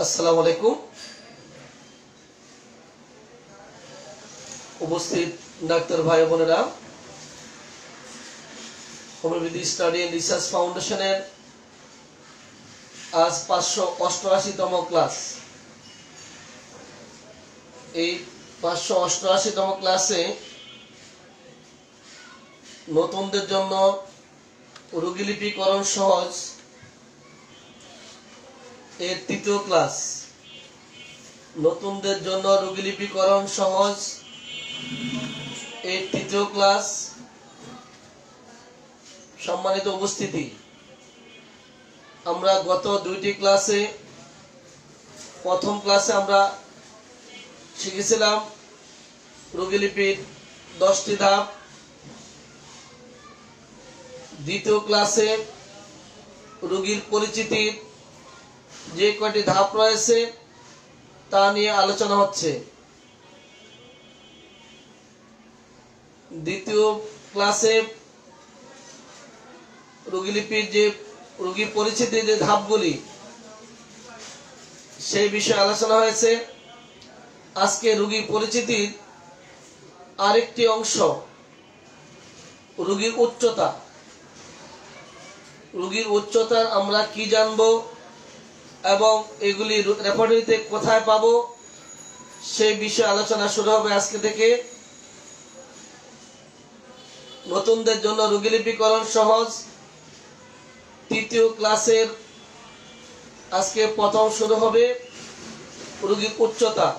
আসসালামু আলাইকুম। উপস্থিত ডাক্তার ভাই বোনেরা, হোমিওপ্যাথি স্টাডি এন্ড রিসার্চ ফাউন্ডেশনের আজ 588তম ক্লাস। এই 588তম ক্লাসে নতুনদের জন্য রোগীলিপিকরণ সহজ এর তৃতীয় ক্লাস। নতুনদের জন্য রোগীলিপিকরণ সহজ এর তৃতীয় ক্লাস। সম্মানিত উপস্থিতি, আমরা গত দুইটি ক্লাসে, প্রথম ক্লাসে আমরা শিখেছিলাম রোগীলিপির 10টি ধাপ। দ্বিতীয় ক্লাসে রোগীর পরিচিতির যে কয়টি ধাপ রয়েছে তা নিয়ে আলোচনা হচ্ছে। দ্বিতীয় ক্লাসে রোগীলিপির যে রোগী পরিচিতির যে ধাপগুলি সেই বিষয়ে আলোচনা হয়েছে। আজকে রোগী পরিচিতির আরেকটি অংশ, রোগীর উচ্চতা। রোগীর উচ্চতার আমরা কি জানবো এবং এগুলি রেপার্টরিতে কোথায় পাবো সেই বিষয়ে আলোচনা শুরু হবে আজকে থেকে। নতুনদের জন্য রোগীলিপিকরণ সহজ তৃতীয় ক্লাসের আজকে প্রথম শুরু হবে রোগীর উচ্চতা।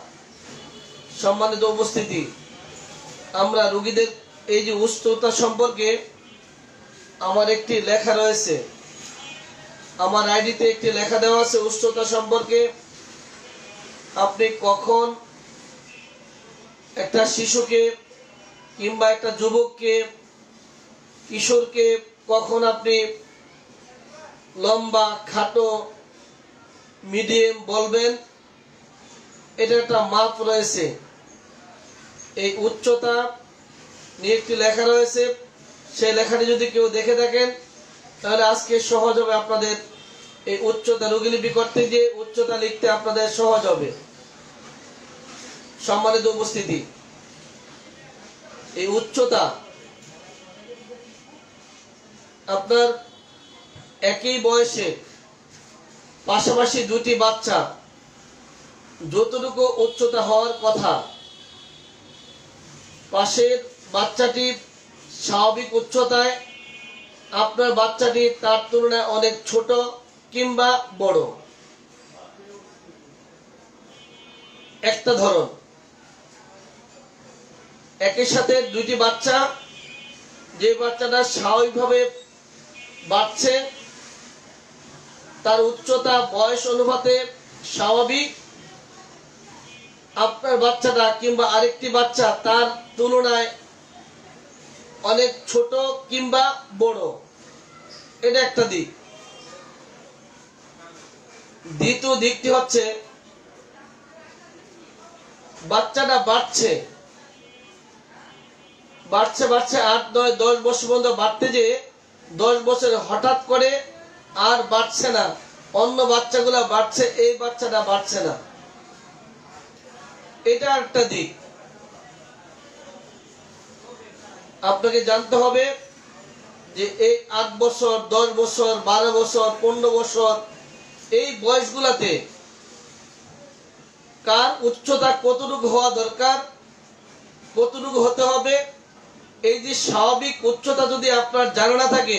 সম্মানিত উপস্থিতি, আমরা রোগীদের এই যে উচ্চতা সম্পর্কে আমার একটি লেখা রয়েছে, আমার আইডিতে একটি লেখা দেওয়া আছে উচ্চতা সম্পর্কে। আপনি কখন একটা শিশুকে কিংবা একটা যুবককে, কিশোরকে কখন আপনি লম্বা, খাটো, মিডিয়াম বলবেন, এটা একটা মাপ রয়েছে। এই উচ্চতা নিয়ে একটি লেখা রয়েছে, সেই লেখাটি যদি কেউ দেখে থাকেন তাহলে আজকে সহজ হবে আপনাদের এই উচ্চতা রোগীলিপি করতে, যে উচ্চতা লিখতে আপনাদের সহজ হবে। সম্মানিত উপস্থিতি, এই উচ্চতা আপনার একই বয়সে পাশাপাশি দুটি বাচ্চা যতটুকু উচ্চতা হওয়ার কথা, পাশের বাচ্চাটি স্বাভাবিক উচ্চতায়, আপনার বাচ্চাটি তার তুলনায় অনেক ছোট কিংবা বড়। একটা ধরন, একই সাথে দুইটি বাচ্চা, যে বাচ্চাটা স্বাভাবিকভাবে বাড়ছে, তার উচ্চতা বয়স অনুপাতে স্বাভাবিক, আপনার বাচ্চাটা কিংবা আরেকটি বাচ্চা তার তুলনায় অনেক ছোট কিংবা বড়, এটা একটা দিক। দ্বিতীয় দিকটি হচ্ছে বাচ্চাটা বাড়ছে বাড়ছে বাড়ছে 8, 9, 10 বছর পর্যন্ত বাড়তে, যে 10 বছরে হঠাৎ করে আর বাড়ছে না, অন্য বাচ্চাগুলা বাড়ছে, এই বাচ্চাটা বাড়ছে না, এটা একটা দিক। আপনাকে জানতে হবে যে এই 8 বছর, 10 বছর, 12 বছর, 15 বছর এই বয়সগুলাতে কার উচ্চতা কতটুকু হওয়া দরকার, কতটুকু হতে হবে, এই যে স্বাভাবিক উচ্চতা যদি আপনার জানা না থাকে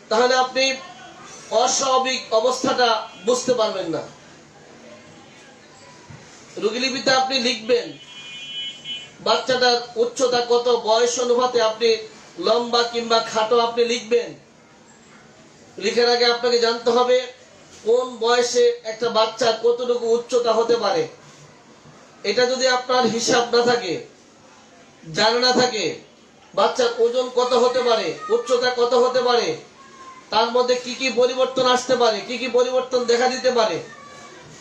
তাহলে আপনি অস্বাভাবিক অবস্থাটা বুঝতে পারবেন না। রোগীলিপিতে আপনি লিখবেন বাচ্চাটার উচ্চতা কত, বয়স অনুপাতে আপনি লম্বা কিংবা খাটো আপনি লিখবেন। লিখার আগে আপনাকে জানতে হবে কোন বয়সে একটা বাচ্চা কতটুকু উচ্চতা হতে পারে। এটা যদি আপনার হিসাব না থাকে, জানা না থাকে, বাচ্চার ওজন কত হতে পারে, উচ্চতা কত হতে পারে, তার মধ্যে কি কি পরিবর্তন আসতে পারে, কি কি পরিবর্তন দেখা দিতে পারে,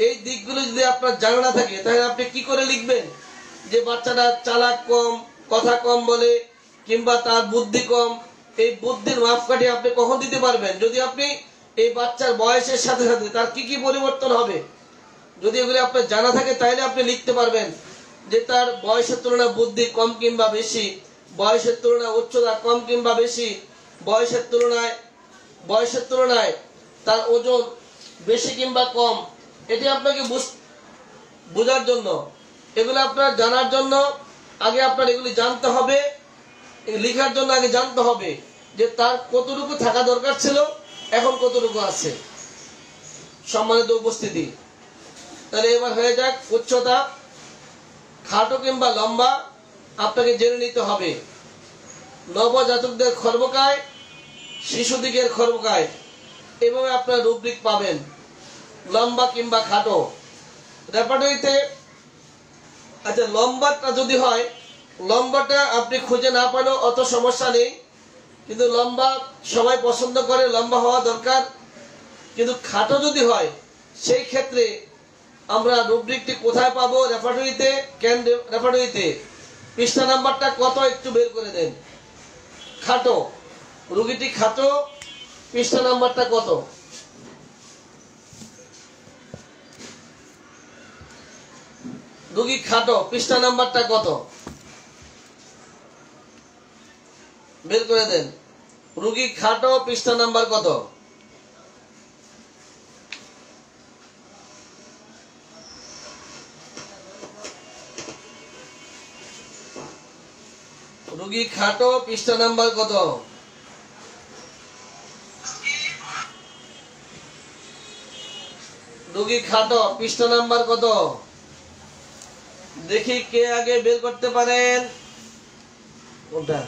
এই দিকগুলো যদি আপনার জানা না থাকে তাহলে আপনি কি করে লিখবেন যে বাচ্চাটা চালাক কম, কথা কম বলে, কিংবা তার বুদ্ধি কম। এই বুদ্ধির মাপকাঠি আপনি কখন দিতে পারবেন? যদি আপনি এই বাচ্চার বয়সের সাথে সাথে তার কি কি পরিবর্তন হবে যদি এগুলি আপনার জানা থাকে তাহলে আপনি লিখতে পারবেন যে তার বয়সের তুলনায় বুদ্ধি কম কিংবা বেশি, বয়সের তুলনায় উচ্চতা কম কিংবা বেশি, বয়সের তুলনায় তার ওজন বেশি কিংবা কম। এটি আপনাকে বোঝার জন্য, এগুলো আপনার জানার জন্য আগে আপনার এগুলি জানতে হবে। লেখার জন্য আগে জানতে হবে যে তার কতটুকু থাকা দরকার ছিল, এখন কতটুকু আছে। সম্মানিত উপস্থিতি, তাহলে এবার হয়ে যাক উচ্চতা। খাটো কিংবা লম্বা আপনাকে জেনে নিতে হবে। নবজাতকদের খর্বকায়, শিশুদিগের খর্বকায়, এভাবে আপনার রুব্রিক পাবেন, লম্বা কিংবা খাটো। রেপার্টরিতে আচ্ছা লম্বাটা যদি হয়, লম্বাটা আপনি খুঁজে না পারেও অত সমস্যা নেই, কিন্তু লম্বা সবাই পছন্দ করে, লম্বা হওয়া দরকার। কিন্তু খাটো যদি হয় সেই ক্ষেত্রে আমরা রুব্রিকটি কোথায় পাবো? রেপার্টরিতে। কেন রেপার্টরিতে? পৃষ্ঠা নাম্বারটা কত একটু বের করে দেন। খাটো, রুগীটি খাটো, পৃষ্ঠা নাম্বারটা কত? রুগী খাটো, পৃষ্ঠা নাম্বারটা কত বের করে দেন। রুগী খাটো, পৃষ্ঠা নাম্বার কত? রুগী খাটো, পৃষ্ঠা নাম্বার কত? রুগী খাটো, পৃষ্ঠা নাম্বার কত? দেখি কে আগে বের করতে পারেন। কোনটা?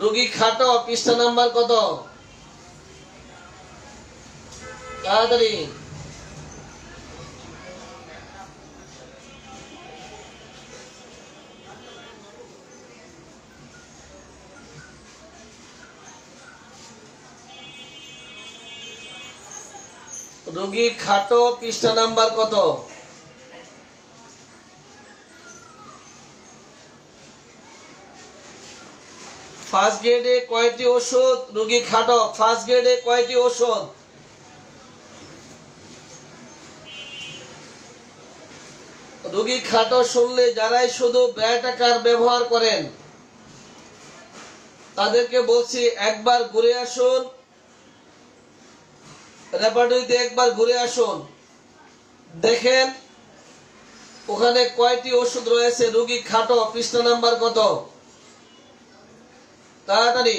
রুগী খাটো, পৃষ্ঠা নাম্বার কত? তাড়াতাড়ি। রোগী খাটো, পৃষ্ঠা নাম্বার কত? ফার্স্ট গ্রেডে কয়টি ওষুধ? রোগী খাটো, ফার্স্ট গ্রেডে কয়টি ওষুধ? রোগী খাটো শুনলে যারাই শুধু ব্যাটাকার ব্যবহার করেন তাদেরকে বলছি একবার ঘুরে আসুন, রেপার্টরিতে একবার ঘুরে আসুন, দেখেন ওখানে কয়টি ওষুধ রয়েছে। রোগী খাটো, পৃষ্ঠা নাম্বার কত? তাড়াতাড়ি।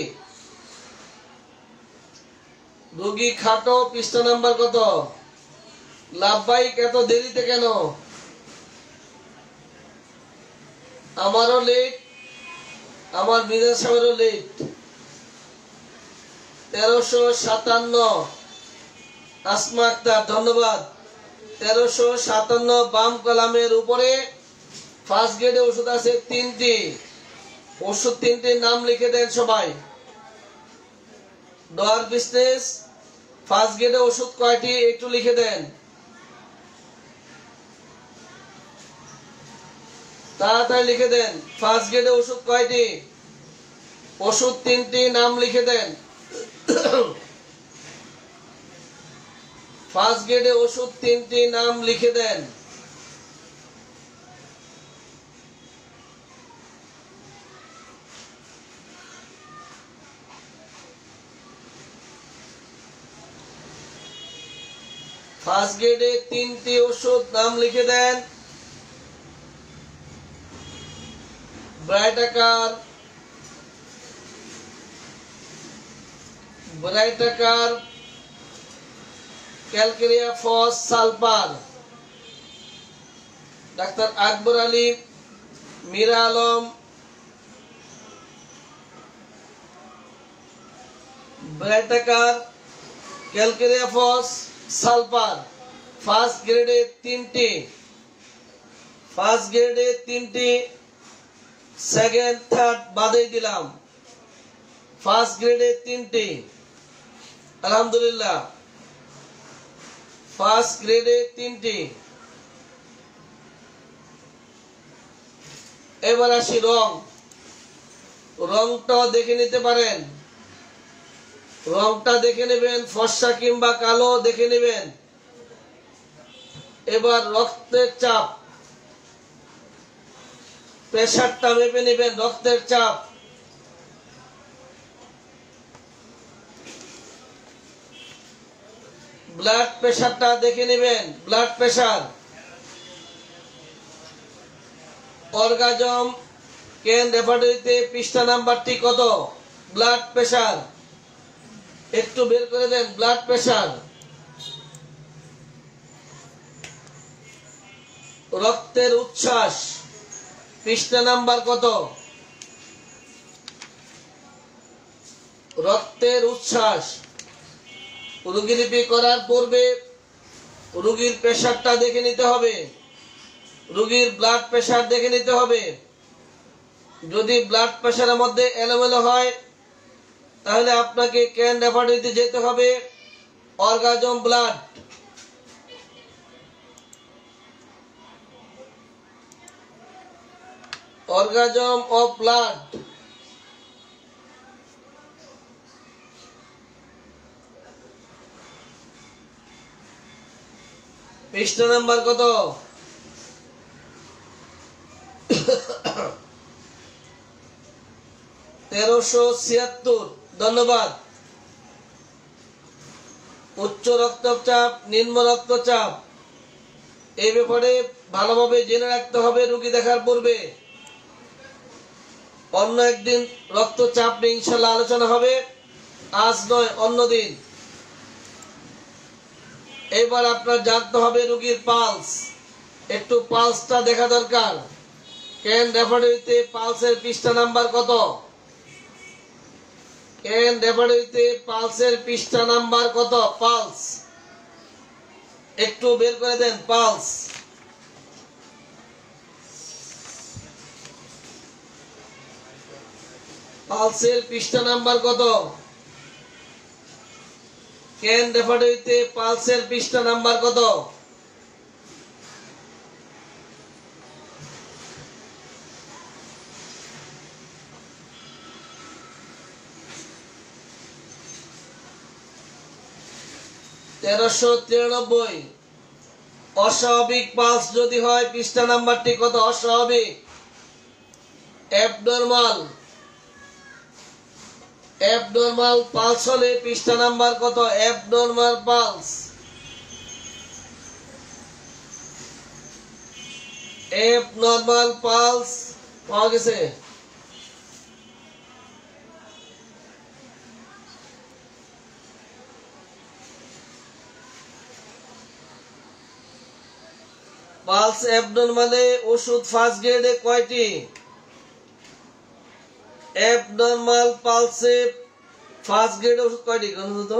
রোগী খাটো, পৃষ্ঠা নাম্বার কত? লাভবাহিক এত দেরিতে কেন? আমারও লেট, আমার মিজান সাহেবেরও লেট। 1357 আসমা আক্তার, ধন্যবাদ। 1357 বাম কলামের উপরে ফার্স্ট গ্রেডে ওষুধ আছে 3টি। ওষুধ 3টির নাম লিখে দেন সবাই। ডোয়ার বিজনেস ফার্স্ট গ্রেডে ওষুধ কয়টি একটু লিখে দেন। তাড়াতাড়ি লিখে দেন। ফার্স্ট গ্রেডে ওষুধ কয়টি? ওষুধ 3টি, নাম লিখে দেন। ফার্স্ট গ্রেডে ওষুধ 3টি, নাম লিখে দেন। ফার্স্ট গ্রেডে 3টি ওষুধ, নাম লিখে দেন। Baryta carb, calcarea phos sulphur. Doctor Akbar Ali, Mira Alam, baryta carb, calcarea phos sulphur. First গ্রেডে 3টি, ফার্স্ট গ্রেডে 3টি, সেকেন্ড থার্ড বাদেই দিলাম। ফার্স্ট গ্রেডে 3টি, আলহামদুলিল্লাহ। ফার্স্ট গ্রেডে 3টি। এবার আসি রংটা দেখে নিতে পারেন। রংটা দেখে নেবেন, ফর্সা কিংবা কালো দেখে নেবেন। এবার রক্তের চাপ, প্রেসারটা মেপে নেবেন, রক্তের চাপ। ব্লাড প্রেসারটা দেখে নেবেন, ব্লাড প্রেসার। অর্গাজম কেন রেপার্টরিতে পৃষ্ঠা নাম্বারটি কত? ব্লাড প্রেসার একটু বের করে দেন, ব্লাড প্রেসার। রক্তের উচ্ছ্বাস পৃষ্ঠা নাম্বার কত? রক্তের উচ্ছ্বাস। রোগীলিপি করার পূর্বে রোগীর প্রেসারটা দেখে নিতে হবে, রোগীর ব্লাড প্রেসার দেখে নিতে হবে। যদি ব্লাড প্রেসারের মধ্যে এলোমেলো হয় তাহলে আপনাকে কেন রেপার্টরিতে যেতে হবে। Orgasm blood, orgasm of blood. পৃষ্ঠা নাম্বার কত? 1376। ধন্যবাদ। উচ্চ রক্তচাপ, নিম্ন রক্তচাপ এই ব্যাপারে ভালোভাবে জেনে রাখতে হবে রোগী দেখার পূর্বে। অন্য একদিন রক্তচাপ নিয়ে ইনশাআল্লাহ আলোচনা হবে, আজ নয়, অন্যদিন। এবার আপনার জানতে হবে রোগীর পালস, একটু পালসটা দেখা দরকার। কেন রেপার্টরিতে পালসের পৃষ্ঠা নাম্বার কত? কেন রেপার্টরিতে পালসের পৃষ্ঠা নাম্বার কত? পালস একটু বের করে দেন, পালস। পালসের পৃষ্ঠা নাম্বার কত? কেন রেপার্টরিতে পালসের পৃষ্ঠা নাম্বার কত? (1393) অস্বাভাবিক পালস যদি হয় পৃষ্ঠা নাম্বারটি কত? অস্বাভাবিক, অ্যাবনরমাল। অ্যাবনরমাল পালস হলে পৃষ্ঠা নাম্বার কত? Abnormal pulse. অ্যাবনরমাল পালস পাওয়া গেছে। পালস অ্যাবনরমালে ওষুধ ফার্স্ট গ্রেডে কয়টি? অ্যাবনরমাল পালসে ফার্স্ট গ্রেডে ওষুধ কয়টি? গণিত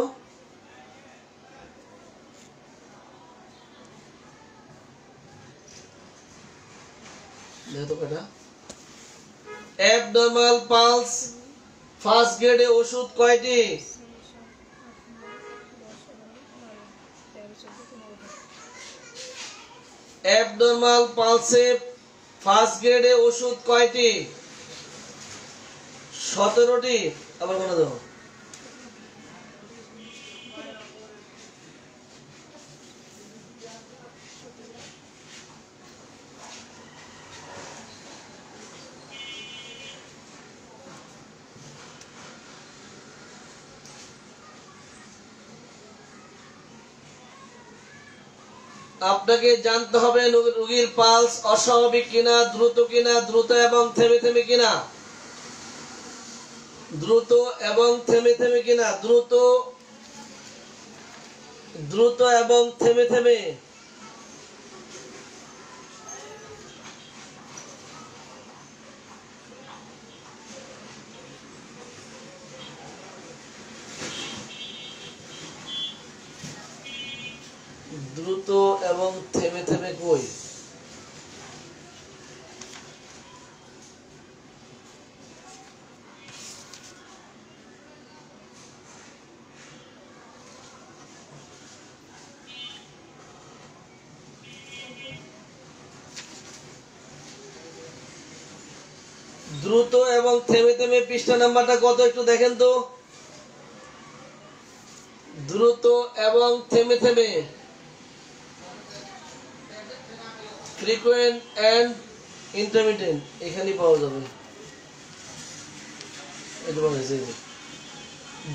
তো কয়টা? অ্যাবনরমাল পালস ফার্স্ট গ্রেডে ওষুধ কয়টি? অ্যাবনরমাল পালসে ফার্স্ট গ্রেডে ওষুধ কয়টি? 17টি। আবার কোন দাও? আপনাকে জানতে হবে রোগীর পালস অস্বাভাবিক কিনা, দ্রুত কিনা, দ্রুত এবং থেমে থেমে কিনা। দ্রুত এবং থেমে থেমে কিনা, দ্রুত, দ্রুত এবং থেমে থেমে। দ্রুত এবং থেমে থেমে কই? দ্রুত এবং থেমে থেমে পৃষ্ঠা নাম্বারটা কত একটু দেখেন তো। দ্রুত এবং থেমে থেমে, ফ্রিকোয়েন্ট অ্যান্ড ইন্টারমিটেন্ট, এখানেই পাওয়া যাবে।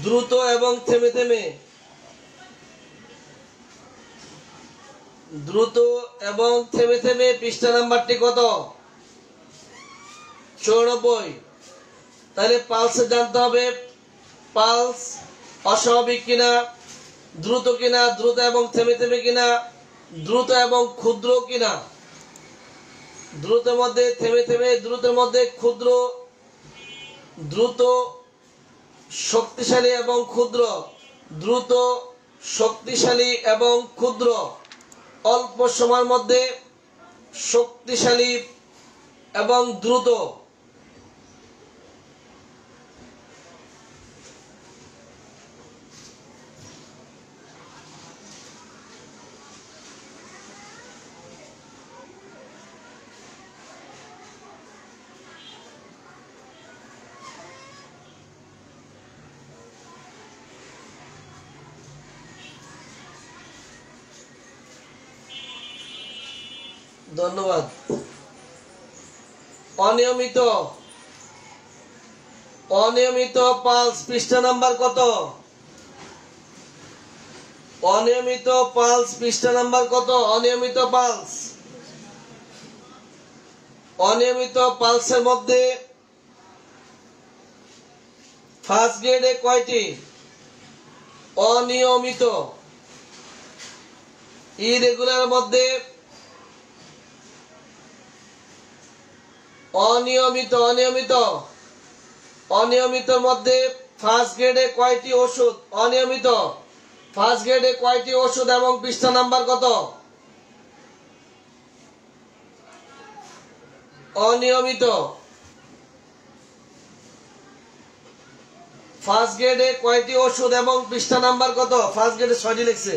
দ্রুত এবং থেমে থেমে, দ্রুত এবং থেমে থেমে, পৃষ্ঠা নাম্বারটি কত? 94। তাহলে পালসে জানতে হবে পালস অস্বাভাবিক কিনা, দ্রুত কিনা, দ্রুত এবং থেমে থেমে কিনা, দ্রুত এবং ক্ষুদ্র কিনা। দ্রুতের মধ্যে থেমে থেমে, দ্রুতের মধ্যে ক্ষুদ্র, দ্রুত শক্তিশালী এবং ক্ষুদ্র, দ্রুত শক্তিশালী এবং ক্ষুদ্র, অল্প সময়ের মধ্যে শক্তিশালী এবং দ্রুত। ধন্যবাদ। অনিয়মিত, অনিয়মিত পালস, পৃষ্ঠা নাম্বার কত? অনিয়মিত পালস, পৃষ্ঠা নাম্বার কত? অনিয়মিত পালস, অনিয়মিত পালসের মধ্যে ফার্স্ট গ্রেডে কয়টি? অনিয়মিত। ইরেগুলার মধ্যে অনিয়মিত, অনিয়মিত, অনিয়মিতর মধ্যে ফার্স্ট গ্রেডে কয়টি ওষুধ? অনিয়মিত ফার্স্ট গ্রেডে কয়টি ওষুধ এবং পৃষ্ঠা নাম্বার কত? অনিয়মিত ফার্স্ট গ্রেডে কয়টি ওষুধ এবং পৃষ্ঠা নাম্বার কত? ফার্স্ট গ্রেডে 6টি লিখছে।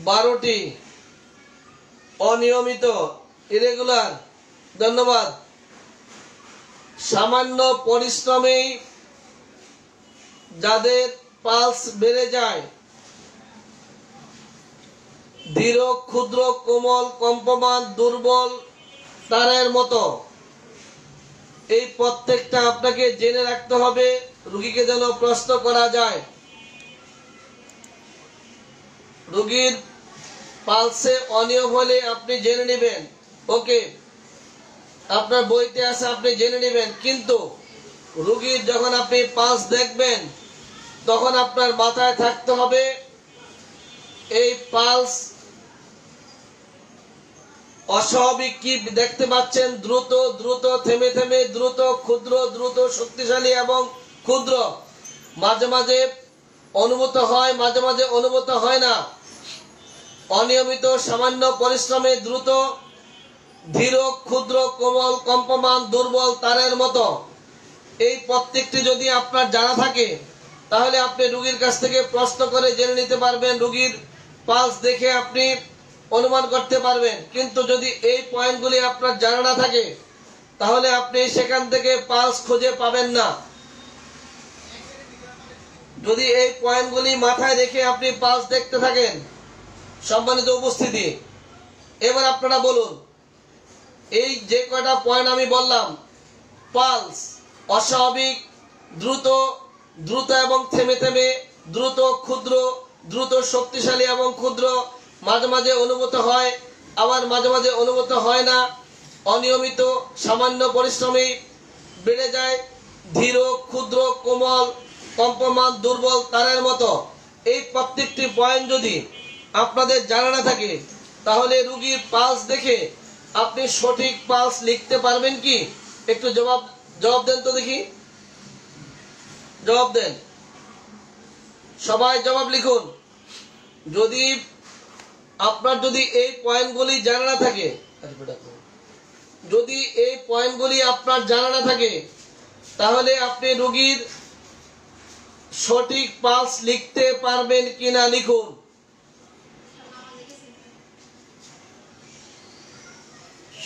বারোটি। অনিয়মিত, ইরেগুলার। ধন্যবাদ। সামান্য পরিশ্রমেই যাদের পালস বেড়ে যায়, ধীর, ক্ষুদ্র, কোমল, কম্পমান, দুর্বল তারের মতো, এই প্রত্যেকটা আপনাকে জেনে রাখতে হবে, রোগীকে যেন প্রশ্ন করা যায়। রোগীর পালসে অনিয়ম হলে আপনি জেনে নেবেন, ওকে আপনার বইতে আছে, আপনি জেনে নেবেন। কিন্তু রোগীর যখন আপনি পালস দেখবেন, তখন আপনার মাথায় থাকতে হবে এই পালস অস্বাভাবিক কি দেখতে পাচ্ছেন? দ্রুত, দ্রুত, থেমে থেমে, দ্রুত, ক্ষুদ্র, দ্রুত, শক্তিশালী এবং ক্ষুদ্র। মাঝে মাঝে অনুভূত হয়, মাঝে মাঝে অনুভূত হয় না। অনিয়মিত, সামান্য পরিশ্রমে দ্রুত, ধীর, ক্ষুদ্র, কোমল, কম্পমান, দুর্বল তারের মতো, এই প্রত্যেকটি যদি আপনার জানা থাকে, তাহলে আপনি রোগীর কাছ থেকে প্রশ্ন করে জেনে নিতে পারবেন, রোগীর পালস দেখে আপনি অনুমান করতে পারবেন। কিন্তু যদি এই পয়েন্টগুলি আপনার জানা না থাকে, তাহলে আপনি সেখান থেকে পালস খুঁজে পাবেন না। যদি এই পয়েন্টগুলি মাথায় রেখে আপনি পালস দেখতে থাকেন, সম্মানিত উপস্থিতি, এবার আপনারা বলুন, এই যে কয়টা পয়েন্ট আমি বললাম, পালস অস্বাভাবিক, দ্রুত, দ্রুত এবং থেমে থেমে, দ্রুত, ক্ষুদ্র, দ্রুত, শক্তিশালী এবং ক্ষুদ্র, মাঝে মাঝে অনুভূত হয়, আবার মাঝে মাঝে অনুভূত হয় না, অনিয়মিত, সামান্য পরিশ্রমে বেড়ে যায়, ধীর, ক্ষুদ্র, কোমল, কম্পমান, দুর্বল তারের মতো, এই প্রত্যেকটি পয়েন্ট যদি আপনাদের জানা না থাকে, তাহলে রোগীর পালস দেখে আপনি সঠিক পালস লিখতে পারবেন কি? একটু জবাব দেন তো দেখি, জবাব দেন, সবাই জবাব লিখুন। যদি আপনার যদি এই পয়েন্টগুলি জানা না থাকে, যদি এই পয়েন্টগুলি আপনার জানা না থাকে, তাহলে আপনি রোগীর সঠিক পালস লিখতে পারবেন কিনা লিখুন।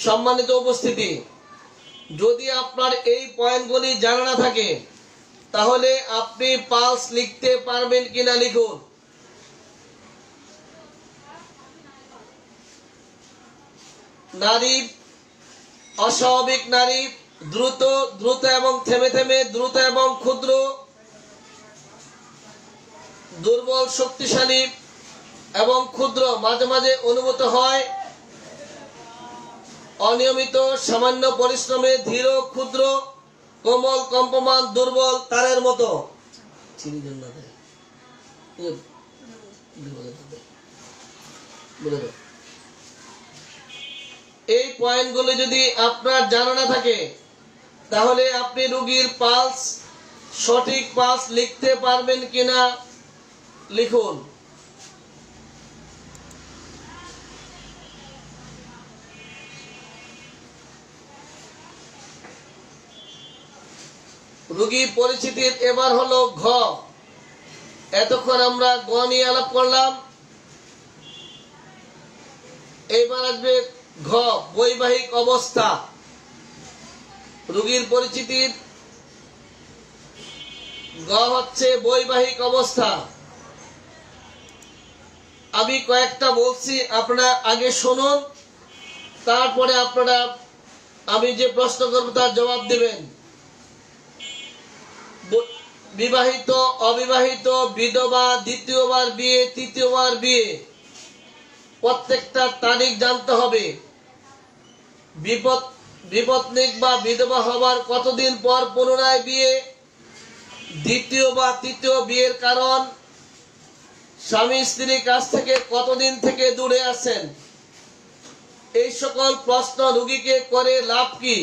সম্মানিত উপস্থিতি, যদি আপনার এই পয়েন্টগুলি জানা না থাকে তাহলে আপনি পালস লিখতে পারবেন কিনা লিখুন। নারী, অস্বাভাবিক নারী, দ্রুত দ্রুত এবং থেমে থেমে, দ্রুত এবং ক্ষুদ্র, দুর্বল শক্তিশালী এবং ক্ষুদ্র, মাঝে মাঝে অনুভূত হয়, অনিয়মিত সামান্য পরিশ্রমে, ধীর ক্ষুদ্র, কোমল কম্পমান, দুর্বল তারের মতো। এই পয়েন্টগুলো যদি আপনার জানা না থাকে তাহলে আপনি রোগীর পালস, সঠিক পালস লিখতে পারবেন কিনা লিখুন। রোগী পরিচিতির এবার হলো ঘ। এতক্ষণ আমরা গ নিয়ে আলাপ করলাম, এবার আসবে ঘ, বৈবাহিক অবস্থা। রোগীর পরিচিতির গ হচ্ছে বৈবাহিক অবস্থা। আমি কয়েকটা বলছি, আপনারা আগে শুনুন, তারপরে আপনারা আমি যে প্রশ্ন করব তার জবাব দেবেন। বিবাহিত, অবিবাহিত, বিধবা, দ্বিতীয়বার বিয়ে, তৃতীয়বার বিয়ে, প্রত্যেকটা তারিখ জানতে হবে। বিপত্নিক বা বিধবা হবার কতদিন পর পুনরায় বিয়ে, দ্বিতীয় বা তৃতীয় বিয়ের কারণ, স্বামী স্ত্রীর কাছ থেকে কতদিন থেকে দূরে আছেন, এই সকল প্রশ্ন রোগীকে করে লাভ কি?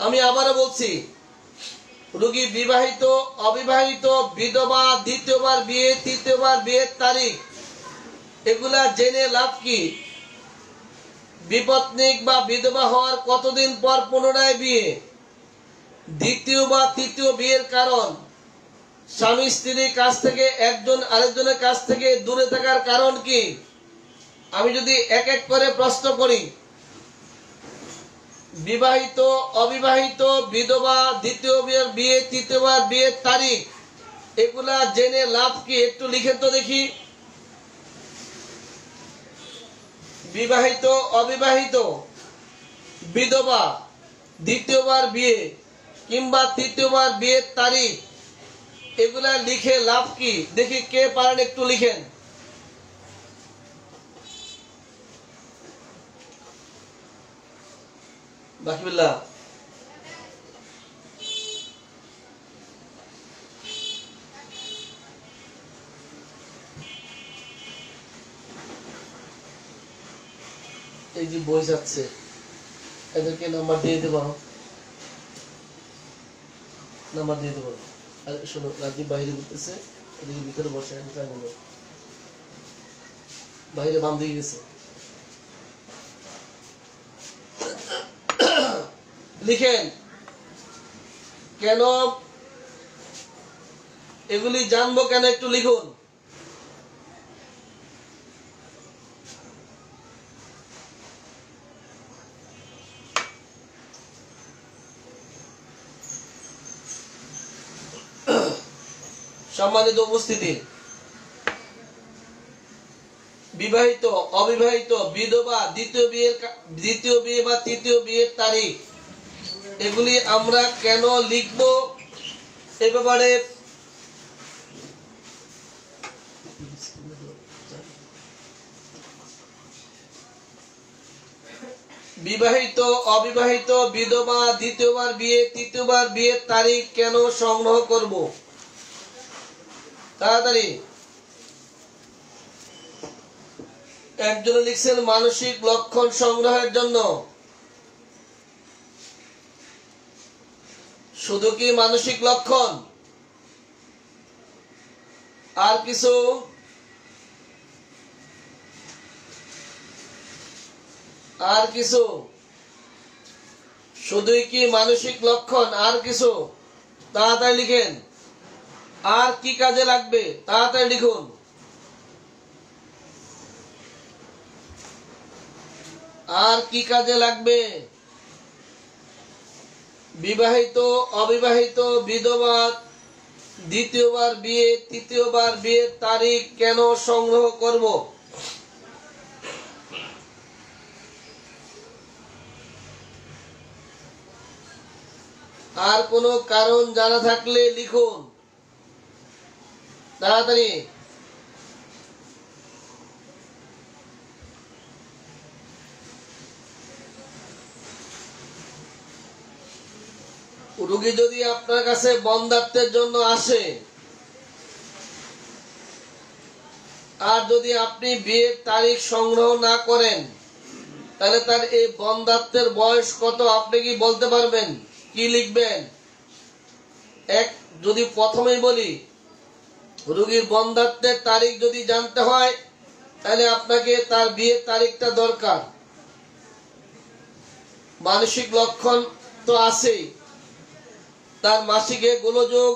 আমি আবারও বলছি, রোগী বিবাহিত, অবিবাহিত, বিধবা, দ্বিতীয়বার বিয়ে, তৃতীয়বার বিয়ের তারিখ, এগুলা জেনে লাভ কি? বিপত্নিক বা বিধবা হওয়ার কতদিন পর পুনরায় বিয়ে, দ্বিতীয় বা তৃতীয় বিয়ের কারণ, স্বামী স্ত্রীর কাছ থেকে একজন আরেকজনের কাছ থেকে দূরে থাকার কারণ কি? আমি যদি এক এক করে প্রশ্ন করি, বিবাহিত, অবিবাহিত, বিধবা, দ্বিতীয় বিয়ে, তৃতীয়বার বিয়ের তারিখ, এগুলা জেনে লাভ কি? একটু লিখেন তো দেখি। বিবাহিত, অবিবাহিত, বিধবা, দ্বিতীয়বার বিয়ে কিংবা তৃতীয়বার বিয়ের তারিখ, এগুলা লিখে লাভ কি? দেখি কে পারেন একটু লিখেন। বাকিবিল্লাহ। এই যে বই যাচ্ছে, এদেরকে নাম্বার দিয়ে দেবো, নাম্বার দিয়ে দেবো। আর শোনো, রাজীব বাইরে ঘুরতেছে, এদিকে ভিতরে বসে, বাইরে বাম দিয়ে গেছে। লিখেন কেন, এগুলি জানবো কেন, একটু লিখুন। সম্মানিত উপস্থিতি, বিবাহিত, অবিবাহিত, বিধবা, দ্বিতীয় বিয়ে বা তৃতীয় বিয়ের তারিখ, এগুলি আমরা কেন লিখব এ ব্যাপারে বিবাহিত, অবিবাহিত, বিধবা, দ্বিতীয়বার বিয়ে, তৃতীয়বার বিয়ের তারিখ কেন সংগ্রহ করব? তাড়াতাড়ি। একজন লিখছেন মানসিক লক্ষণ সংগ্রহের জন্য। শুধু কি মানসিক লক্ষণ? আর কিছু? আর কিছু? শুধুই কি মানসিক লক্ষণ? আর কিছু? তাড়াতাড়ি লিখেন। আর কি কাজে লাগবে? তাড়াতাড়ি লিখুন। আর কি কাজে লাগবে? বিবাহিত, অবিবাহিত, বিধবা, দ্বিতীয়বার বিয়ে, তৃতীয়বার বিয়ের তারিখ কেন সংগ্রহ করব? আর কোনো কারণ জানা থাকলে লিখুন তাড়াতাড়ি। রোগী যদি আপনার কাছে বন্ধ্যাত্বের জন্য আসে আর যদি আপনি বিয়ের তারিখ সংগ্রহ না করেন, তাহলে তার এই বন্ধ্যাত্বের বয়স কত আপনি কি বলতে পারবেন? কি লিখবেন? এক, যদি প্রথমেই বলি রোগীর বন্ধ্যাত্বের তারিখ যদি জানতে হয়, তাহলে আপনাকে তার বিয়ের তারিখটা দরকার। মানসিক লক্ষণ তো আছেই, তার মাসিকে গোলযোগ,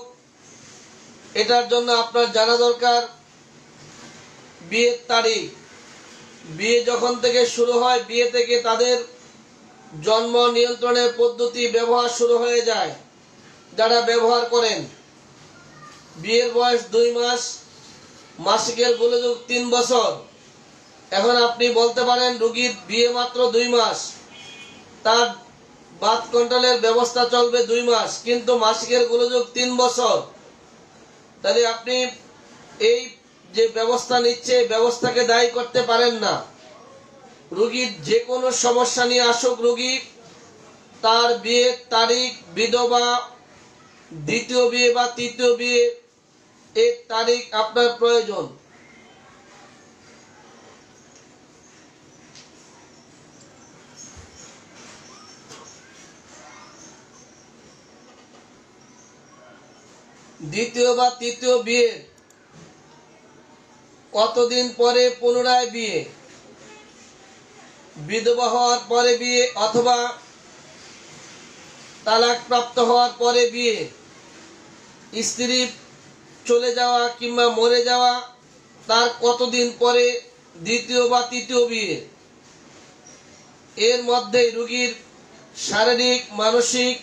এটার জন্য আপনার জানা দরকার বিয়ের তারিখ। বিয়ে যখন থেকে শুরু হয়, বিয়ে থেকে তাদের জন্ম নিয়ন্ত্রণের পদ্ধতি ব্যবহার শুরু হয়ে যায়। যারা ব্যবহার করেন, বিয়ের বয়স 2 মাস, মাসিকের গোলযোগ 3 বছর। এখন আপনি বলতে পারেন রোগীর বিয়ে মাত্র 2 মাস, তার বাত কন্ট্রোলের ব্যবস্থা চলবে 2 মাস, কিন্তু মাসিকের গোলযোগ 3 বছর। তাহলে আপনি এই যে ব্যবস্থা নিচ্ছে, ব্যবস্থাকে দায়ী করতে পারেন না। রোগীর যে কোনো সমস্যা নিয়ে আসুক রোগী, তার বিয়ের তারিখ, বিধবা, দ্বিতীয় বিয়ে বা তৃতীয় বিয়ে, এর তারিখ আপনার প্রয়োজন। দ্বিতীয় বা তৃতীয় বিয়ে কতদিন পরে পুনরায় বিয়ে? বিধবা হওয়ার পরে বিয়ে অথবা তালাক প্রাপ্ত হওয়ার পরে বিয়ে, স্ত্রী চলে যাওয়া কিংবা মরে যাওয়া, তার কতদিন পরে দ্বিতীয় বা তৃতীয় বিয়ে। এর মধ্যে রোগীর শারীরিক, মানসিক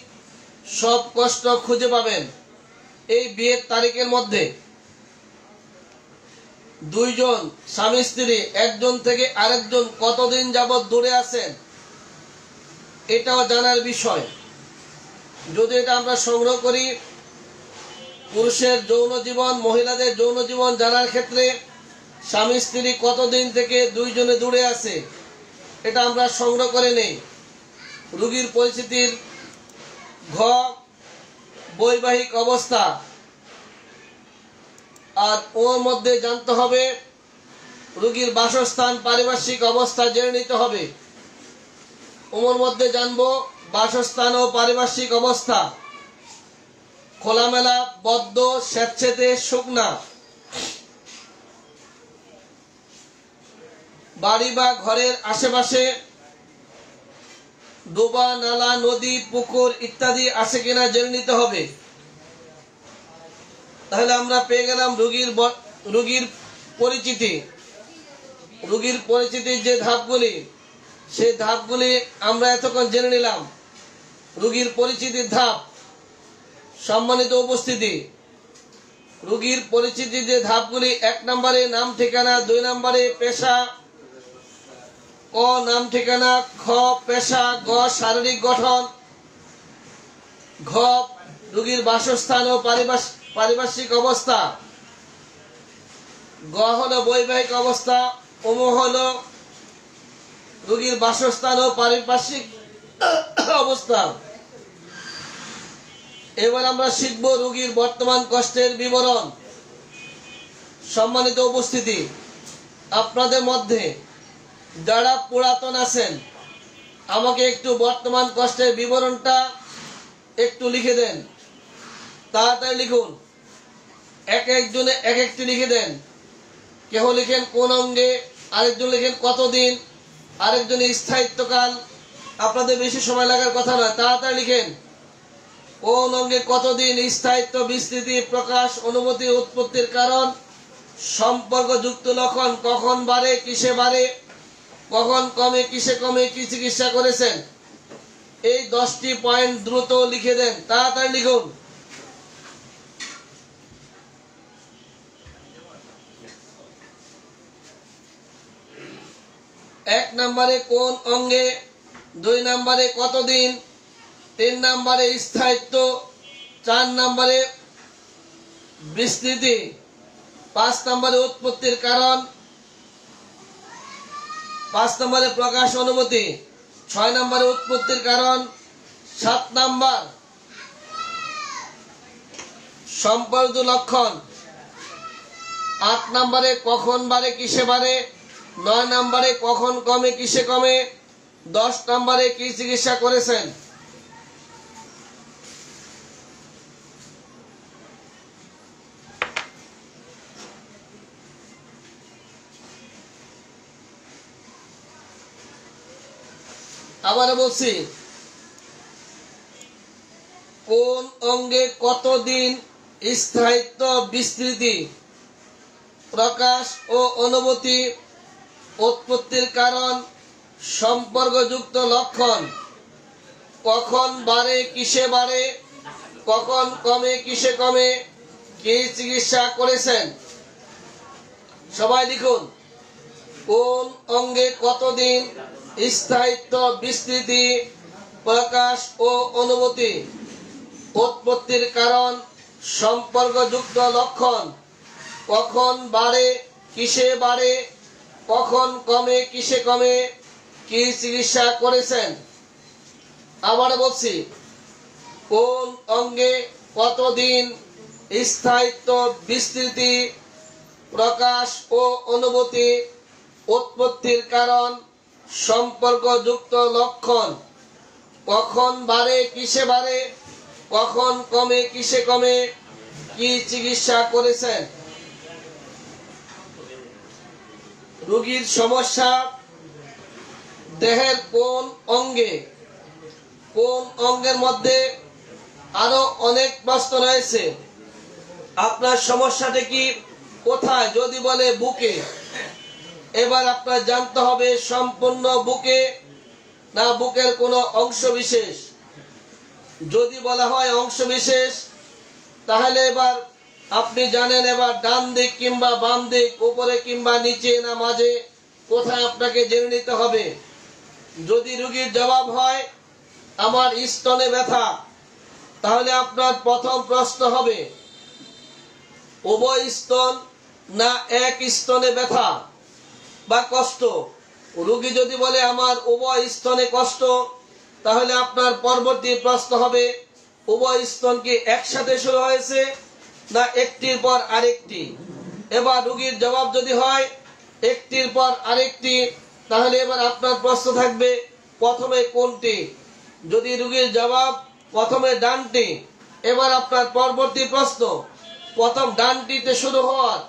সব কষ্ট খুঁজে পাবেন এই বিয়ের তারিখের মধ্যে। 2 জন স্বামী স্ত্রী একজন থেকে আরেকজন কতদিন যাবৎ দূরে আছেন, এটাও জানার বিষয়। যদি এটা আমরা সংগ্রহ করি, পুরুষের যৌন জীবন, মহিলাদের যৌন জীবন জানার ক্ষেত্রে স্বামী স্ত্রী কতদিন থেকে 2 জনে দূরে আছে, এটা আমরা সংগ্রহ করে নেই। রোগীর পরিস্থিতির ঘ, বৈবাহিক অবস্থা, আর ওর মধ্যে জানতে হবে রোগীর বাসস্থান, পারিপার্শ্বিক অবস্থা জেনে নিতে হবে। ওর মধ্যে জানবো বাসস্থান ও পারিপার্শ্বিক অবস্থা, খোলামেলা, বদ্ধ, স্যাঁতসেঁতে, শুকনা, বাড়ি বা ঘরের আশেপাশে ডোবা, নালা, নদী, পুকুর ইত্যাদি আছে কিনা জেনে নিতে হবে। তাহলে আমরা পেয়ে গেলাম রোগীর পরিচিতি। রোগীর পরিচিতির যে ধাপগুলি, সেই ধাপগুলি আমরা এতক্ষণ জেনে নিলাম। রোগীর পরিচিতির ধাপ, সম্মানিত উপস্থিতি, রোগীর পরিচিতির যে ধাপগুলি: 1 নম্বরে নাম ঠিকানা, 2 নম্বরে পেশা, ক নাম ঠিকানা, খ পেশা, গ শারীরিক গঠন, ঘ রোগীর বাসস্থান ও পারিপার্শ্বিক অবস্থা, গ হলো বৈবাহিক অবস্থা, ওম হলো রোগীর বাসস্থান ও পারিপার্শ্বিক অবস্থা। এবার আমরা শিখব রোগীর বর্তমান কষ্টের বিবরণ। সম্মানিত উপস্থিতি, আপনাদের মধ্যে যারা পুরাতন আছেন, আমাকে একটু বর্তমান কষ্টের বিবরণটা একটু লিখে দেন। তাড়াতাড়ি লিখুন, এক একজনে এক একটি লিখে দেন। কেহ লিখেন কোন অঙ্গে, আরেকজন লিখেন কতদিন, আরেকজনের স্থায়িত্বকাল। আপনাদের বেশি সময় লাগার কথা নয়, তাড়াতাড়ি লিখেন। কোন অঙ্গে কতদিন, স্থায়িত্ব, বিস্তৃতি, প্রকাশ, অনুমতি, উৎপত্তির কারণ, সম্পর্ক যুক্ত লক্ষণ, কখন বাড়ে, কিসে বাড়ে, কখন কমে, কিসে কমে, কি চিকিৎসা করেছেন? এই 10টি পয়েন্ট দ্রুত লিখে দেন, তাড়াতাড়ি লিখুন। এক নম্বরে কোন অঙ্গে, 2 নম্বরে কতদিন, 3 নম্বরে স্থায়িত্ব, 4 নম্বরে বিস্তৃতি, 5 নম্বরে উৎপত্তির কারণ, 5 নম্বরে প্রকাশ অনুমতি, 6 নম্বরে উৎপত্তির কারণ, 7 নম্বর সম্পর্ক লক্ষণ, 8 নম্বরে কখন বাড়ে, কিসে বাড়ে, 9 নম্বরে কখন কমে, কিসে কমে, 10 নম্বরে কি চিকিৎসা করেছেন? আবার বলছি, কোন অঙ্গে কতদিন, স্থায়িত্ব, বিস্তৃতি, প্রকাশ ও অনুভূতি, উৎপত্তির কারণ, সম্পর্কযুক্ত লক্ষণ, কখন বাড়ে, কিসে বাড়ে, কখন কমে, কিসে কমে, কি চিকিৎসা করেছেন? সবাই লিখুন। কোন অঙ্গে কতদিন, স্থায়িত্ব, বিস্তৃতি, প্রকাশ ও অনুভূতি, উৎপত্তির কারণ, সম্পর্কযুক্ত লক্ষণ, কখন বাড়ে, কিসে বাড়ে, কখন কমে, কিসে কমে, কি চিকিৎসা করেছেন? আবার বলছি, কোন অঙ্গে কতদিন, স্থায়িত্ব, বিস্তৃতি, প্রকাশ ও অনুভূতি, উৎপত্তির কারণ, সম্পর্কযুক্ত লক্ষণ, কখন বাড়ে, কিসে বাড়ে, কখন কমে, কিসে কমে, কি চিকিৎসা করেছেন? রোগীর সমস্যা, দেহের কোন অঙ্গে, কোন অঙ্গের মধ্যে, আরো অনেক প্রশ্ন রয়েছে। আপনার সমস্যাটা কি কোথায়? যদি বলে বুকে, এবার আপনার জানতে হবে সম্পূর্ণ বুকে না বুকের কোনো অংশ বিশেষ। যদি বলা হয় অংশ বিশেষ, তাহলে এবার আপনি জানেন এবার ডান দিক কিংবা বাম দিক, উপরে কিংবা নিচে না মাঝে, কোথায় আপনাকে জেনে নিতে হবে। যদি রোগীর জবাব হয় আমার স্তনে ব্যথা, তাহলে আপনার প্রথম প্রশ্ন হবে উভয় স্তন না এক স্তনে ব্যথা বা কষ্ট। রোগী যদি বলে আমার উভয় স্তনে কষ্ট, তাহলে আপনার পরবর্তী প্রশ্ন হবে উভয় স্তন কি একসাথে শুরু হয়েছে না একটির পর আরেকটি। এবার রোগীর জবাব যদি হয় একটির পর আরেকটি, তাহলে এবার আপনার প্রশ্ন থাকবে প্রথমে কোনটি। যদি রোগীর জবাব প্রথমে ডানটি, এবার আপনার পরবর্তী প্রশ্ন প্রথম ডানটিতে শুরু হওয়ার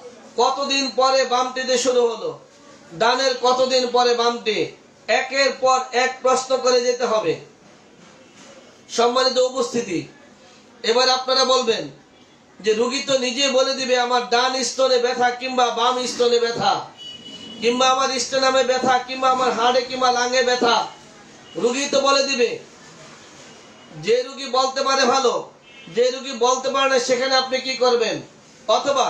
কতদিন পরে বামটিতে শুরু হলো, ডানের কতদিন পরে বামটি, একের পর এক প্রশ্ন করে যেতে হবে। সম্মানিত উপস্থিতি, এবার আপনারা বলবেন যে রোগী তো নিজে বলে দিবে আমার ডান স্তনে ব্যথা কিংবা বাম স্তনে ব্যথা, কিংবা আমার স্টেনামে ব্যথা, কিংবা আমার হাড়ে কিংবা লাঙে ব্যথা, রোগী তো বলে দিবে। যে রোগী বলতে পারে ভালো, যে রোগী বলতে পারে না সেখানে আপনি কি করবেন? অথবা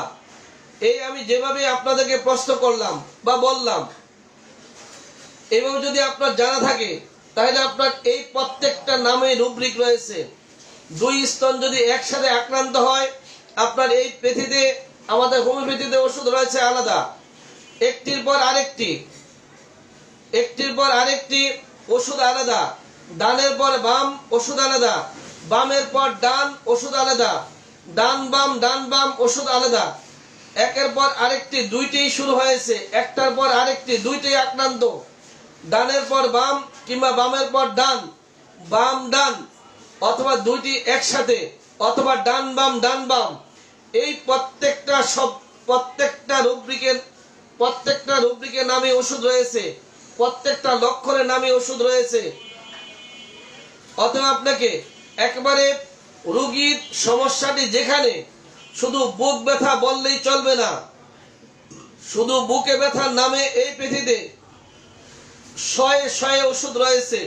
এই আমি যেভাবে আপনাদেরকে প্রশ্ন করলাম বা বললাম, এইভাবে যদি আপনার জানা থাকে, তাহলে আপনার এই প্রত্যেকটা নামে রুব্রিক রয়েছে। দুই স্তন যদি একসাথে আক্রান্ত হয়, আপনার এই পেথিতে, আমাদের হোমিওপ্যাথিতে ওষুধ রয়েছে আলাদা, একটির পর আরেকটি, একটির পর আরেকটি ওষুধ আলাদা, ডানের পর বাম ওষুধ আলাদা, বামের পর ডান ওষুধ আলাদা, ডান বাম ওষুধ আলাদা, একের পর আরেকটি, দুইটি শুরু হয়েছে, একটার পর আরেকটি, দুইটাই আক্রান্ত, ডানের পর বাম কিংবা বামের পর ডান, বাম ডান, অথবা দুইটি একসাথে, অথবা ডান বাম, এই প্রত্যেকটা রুব্রিকের নামে ওষুধ রয়েছে, প্রত্যেকটা লক্ষণের নামে ওষুধ রয়েছে। অথবা আপনাকে একবারে রোগীর সমস্যাটি যেখানে, শুধু বুক ব্যথা বললেই চলবে না। শুধু বুকে ব্যথার নামে এই পৃথিবীতে শয়ে শয়ে ওষুধ রয়েছে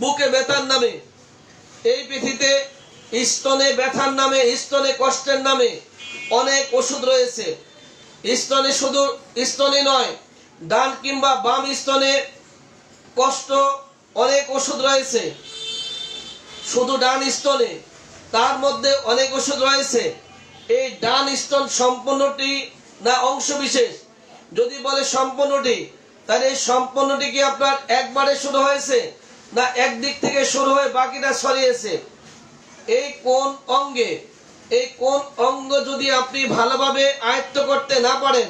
বুকে ব্যথার নামে, এই পৃথিবীতে স্তনে ব্যথার নামে, স্তনে কষ্টের নামে অনেক ওষুধ রয়েছে। স্তনে শুধু স্তনে নয়, ডান কিংবা বাম স্তনে কষ্ট অনেক ওষুধ রয়েছে। শুধু ডান স্তনে তার মধ্যে অনেক ওষুধ রয়েছে। এই ডান স্তন সম্পূর্ণটি না অংশ বিশেষ? যদি বলে সম্পূর্ণটি, তাহলে এই সম্পূর্ণটি কি আপনার একবারে শুরু হয়েছে না একদিক থেকে শুরু হয়ে বাকিটা ছড়িয়েছে? এই কোন অঙ্গে, এই কোন অঙ্গ যদি আপনি ভালোভাবে আয়ত্ত করতে না পারেন,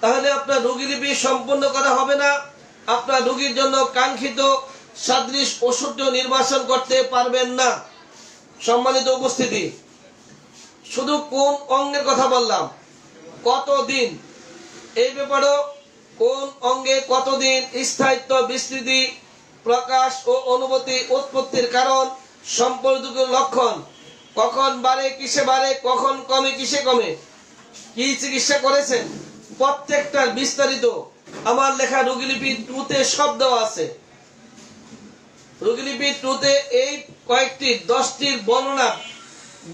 তাহলে আপনার রোগীলিপি সম্পূর্ণ করা হবে না। আপনার রোগীর জন্য কাঙ্ক্ষিত সাদৃশ ওষুধটিও নির্বাচন করতে পারবেন না। সম্মানিত উপস্থিতি, শুধু কোন অঙ্গের কথা বললাম, কতদিন, এই ব্যাপারেও কোন অঙ্গে কতদিন স্থায়িত্ব, বিস্তৃতি, প্রকাশ ও অনুভূতি, উৎপত্তির কারণ, সম্পর্ক, লক্ষণ, কখন বাড়ে কিসে বাড়ে, কখন কমে কিসে কমে, কি চিকিৎসা করেছেন, প্রত্যেকটার বিস্তারিত আমার লেখা রোগীলিপি 2-তে সব দেওয়া আছে। রোগীলিপি 2-তে এই কয়েকটি 10টির বর্ণনা,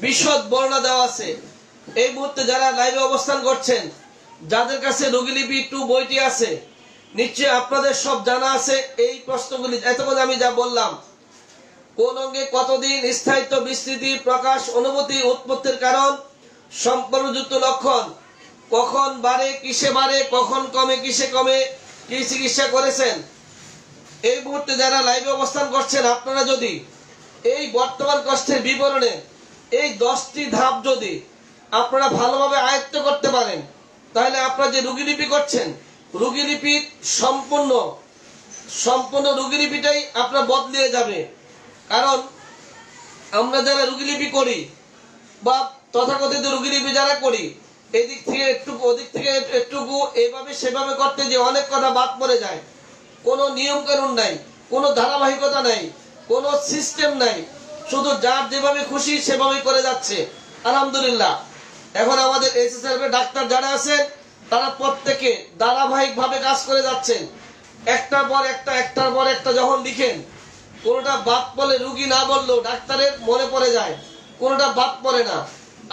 বিশদ বর্ণনা দেওয়া আছে। এই মুহূর্তে যারা লাইভে অবস্থান করছেন, যাদের কাছে রোগীলিপি 2 বইটি আছে, নিশ্চয়ই আপনাদের সব জানা আছে এই প্রশ্নগুলি। এতক্ষণ আমি যা বললাম, কোন অঙ্গে কতদিন স্থায়িত্ব, বিস্তৃতি, প্রকাশ, অনুভূতি, উৎপত্তির কারণ, সম্পর্কযুক্ত লক্ষণ, কখন বাড়ে কিসে বাড়ে, কখন কমে কিসে কমে, কি চিকিৎসা করেছেন। এই মুহূর্তে যারা লাইভে অবস্থান করছেন, আপনারা যদি এই বর্তমান কষ্টের বিবরণে এই 10টি ধাপ যদি আপনারা ভালোভাবে আয়ত্ত করতে পারেন, তাহলে আপনারা যে রোগীলিপি করছেন, রোগীলিপির সম্পূর্ণ রোগীলিপিটাই আপনার বদলিয়ে যাবে। কারণ আমরা যারা রোগীলিপি করি বা তথাকথিত রোগীলিপি যারা করি, এদিক থেকে একটুকু ওদিক থেকে একটুকু এইভাবে সেভাবে করতে যে অনেক কথা বাদ পড়ে যায়। কোনো নিয়ম কানুন নাই, কোনো ধারাবাহিকতা নাই, কোনো সিস্টেম নাই, শুধু যার যেভাবে খুশি সেভাবে করে যাচ্ছে। আলহামদুলিল্লাহ, এখন আমাদের এসএসএলভি ডাক্তার যারা আছেন, তারা প্রত্যেকে ধারাবাহিকভাবে কাজ করে যাচ্ছেন। একটার পর একটা যখন লিখেন, কোনোটা বাদ পড়লে, রুগী না বললেও ডাক্তারের মনে পড়ে যায়, কোনোটা বাদ পড়ে না।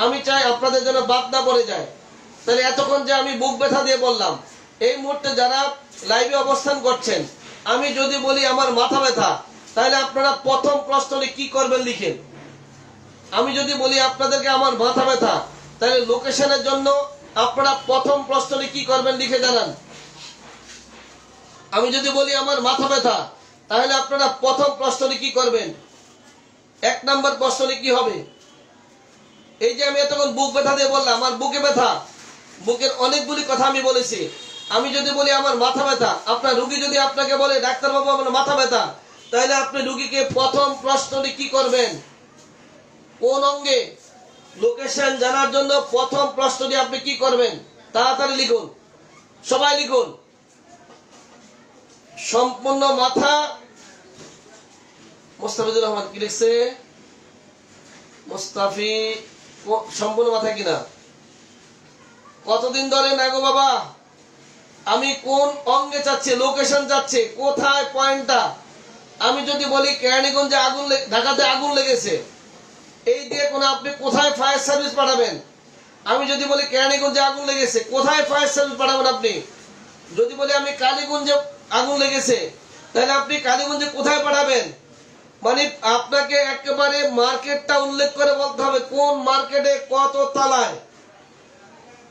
আমি চাই আপনাদের জন্য বাদ না পড়ে যায়। তাহলে এতক্ষণ যে আমি বুক ব্যথা দিয়ে বললাম, এই মুহূর্তে যারা লাইভে অবস্থান করছেন, আমি যদি বলি আমার মাথা ব্যথা, তাহলে আপনারা প্রথম প্রশ্নটি কি করবেন লিখেন। আমি যদি বলি আপনাদেরকে আমার মাথা ব্যথা, তাহলে লোকেশনের জন্য আপনারা প্রথম প্রশ্নটি কি করবেন লিখে জানান। আমি যদি বলি আমার মাথা ব্যথা, তাহলে আপনারা প্রথম প্রশ্নটি কি করবেন? 1 নম্বর প্রশ্নটি কি হবে? এই যে আমি এতক্ষণ বুক ব্যথা দিয়ে বললাম, আমার বুকে ব্যথা, বুকের অনেকগুলি কথা আমি বলেছি। আমি যদি বলি আমার মাথা ব্যথা, আপনার রুগী যদি আপনাকে বলে ডাক্তারবাবু আমার মাথা ব্যথা, তাহলে আপনি রুগীকে প্রথম প্রশ্নটি কি করবেন? কোন অঙ্গে, লোকেশন জানার জন্য প্রথম প্রশ্নটি আপনি কি করবেন? তাড়াতাড়ি লিখুন, সবাই লিখুন। সম্পূর্ণ মাথা, মোস্তাফিজুর রহমান কি লিখছে? মোস্তাফি, সম্পূর্ণ মাথা কিনা? কতদিন ধরে না গো বাবা, আমি কোন অঙ্গে চাচ্ছি, লোকেশন চাচ্ছে, কোথায় পয়েন্টটা। আমি যদি বলি কেরানীগঞ্জে আগুন, ঢাকাতে আগুন লেগেছে, এই দিয়ে কোন আপনি কোথায় ফায়ার সার্ভিস পাঠাবেন? আমি যদি বলি কেরানীগঞ্জে আগুন লেগেছে, কোথায় ফায়ার সার্ভিস পাঠাবেন আপনি? যদি বলি আমি কালীগঞ্জে আগুন লেগেছে, তাহলে আপনি কালীগঞ্জে কোথায় পাঠাবেন? মানে আপনাকে একেবারে মার্কেটটা উল্লেখ করে বলতে হবে, কোন মার্কেটে কত তলায়।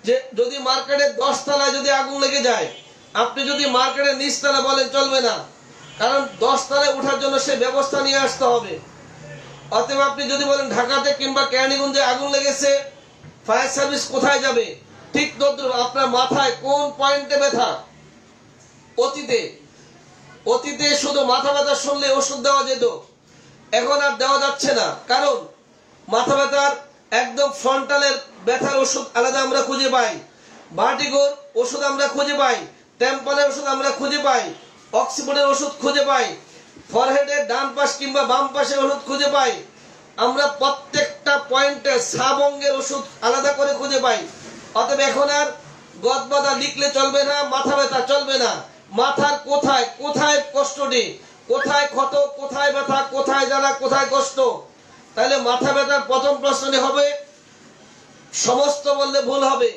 যে যদি মার্কেটে 10 তলায় যদি আগুন লেগে যায়, আপনি যদি মার্কেটের নিচ তলা বলেন চলবে না, কারণ 10 তলায় ওঠার জন্য সে ব্যবস্থা নিয়ে আসতে হবে। অতএব আপনি যদি বলেন ঢাকাতে কিংবা কেরানীগঞ্জে আগুন লেগেছে, ফায়ার সার্ভিস কোথায় যাবে? ঠিক তদ্রুপ আপনার মাথায় কোন পয়েন্টে ব্যথা। অতীতে শুধু মাথা ব্যথা শুনলে ওষুধ দেওয়া যেত, এখন আর দেওয়া যাচ্ছে না। কারণ মাথা ব্যথার একদম ফ্রন্টালের ব্যথার ওষুধ আলাদা আমরা খুঁজে পাই, ভার্টিগোর ওষুধ আমরা খুঁজে পাই, টেম্পলের ওষুধ আমরা খুঁজে পাই, অক্সিফোর্ডের ওষুধ খুঁজে পাই, ফরহেডের ডান পাশ কিংবা বাম পাশের ওষুধ খুঁজে পাই। আমরা প্রত্যেকটা পয়েন্টে সাব অঙ্গের ওষুধ আলাদা করে খুঁজে পাই। অতএব এখন আর গদবাদা লিখলে চলবে না, মাথা ব্যথা চলবে না। মাথার কোথায় কোথায় কষ্টটি, কোথায় ক্ষত, কোথায় ব্যথা, কোথায় জ্বালা, কোথায় কষ্ট। তাহলে মাথা ব্যথার প্রথম প্রশ্নটি হবে, সমস্ত বললে ভুল হবে।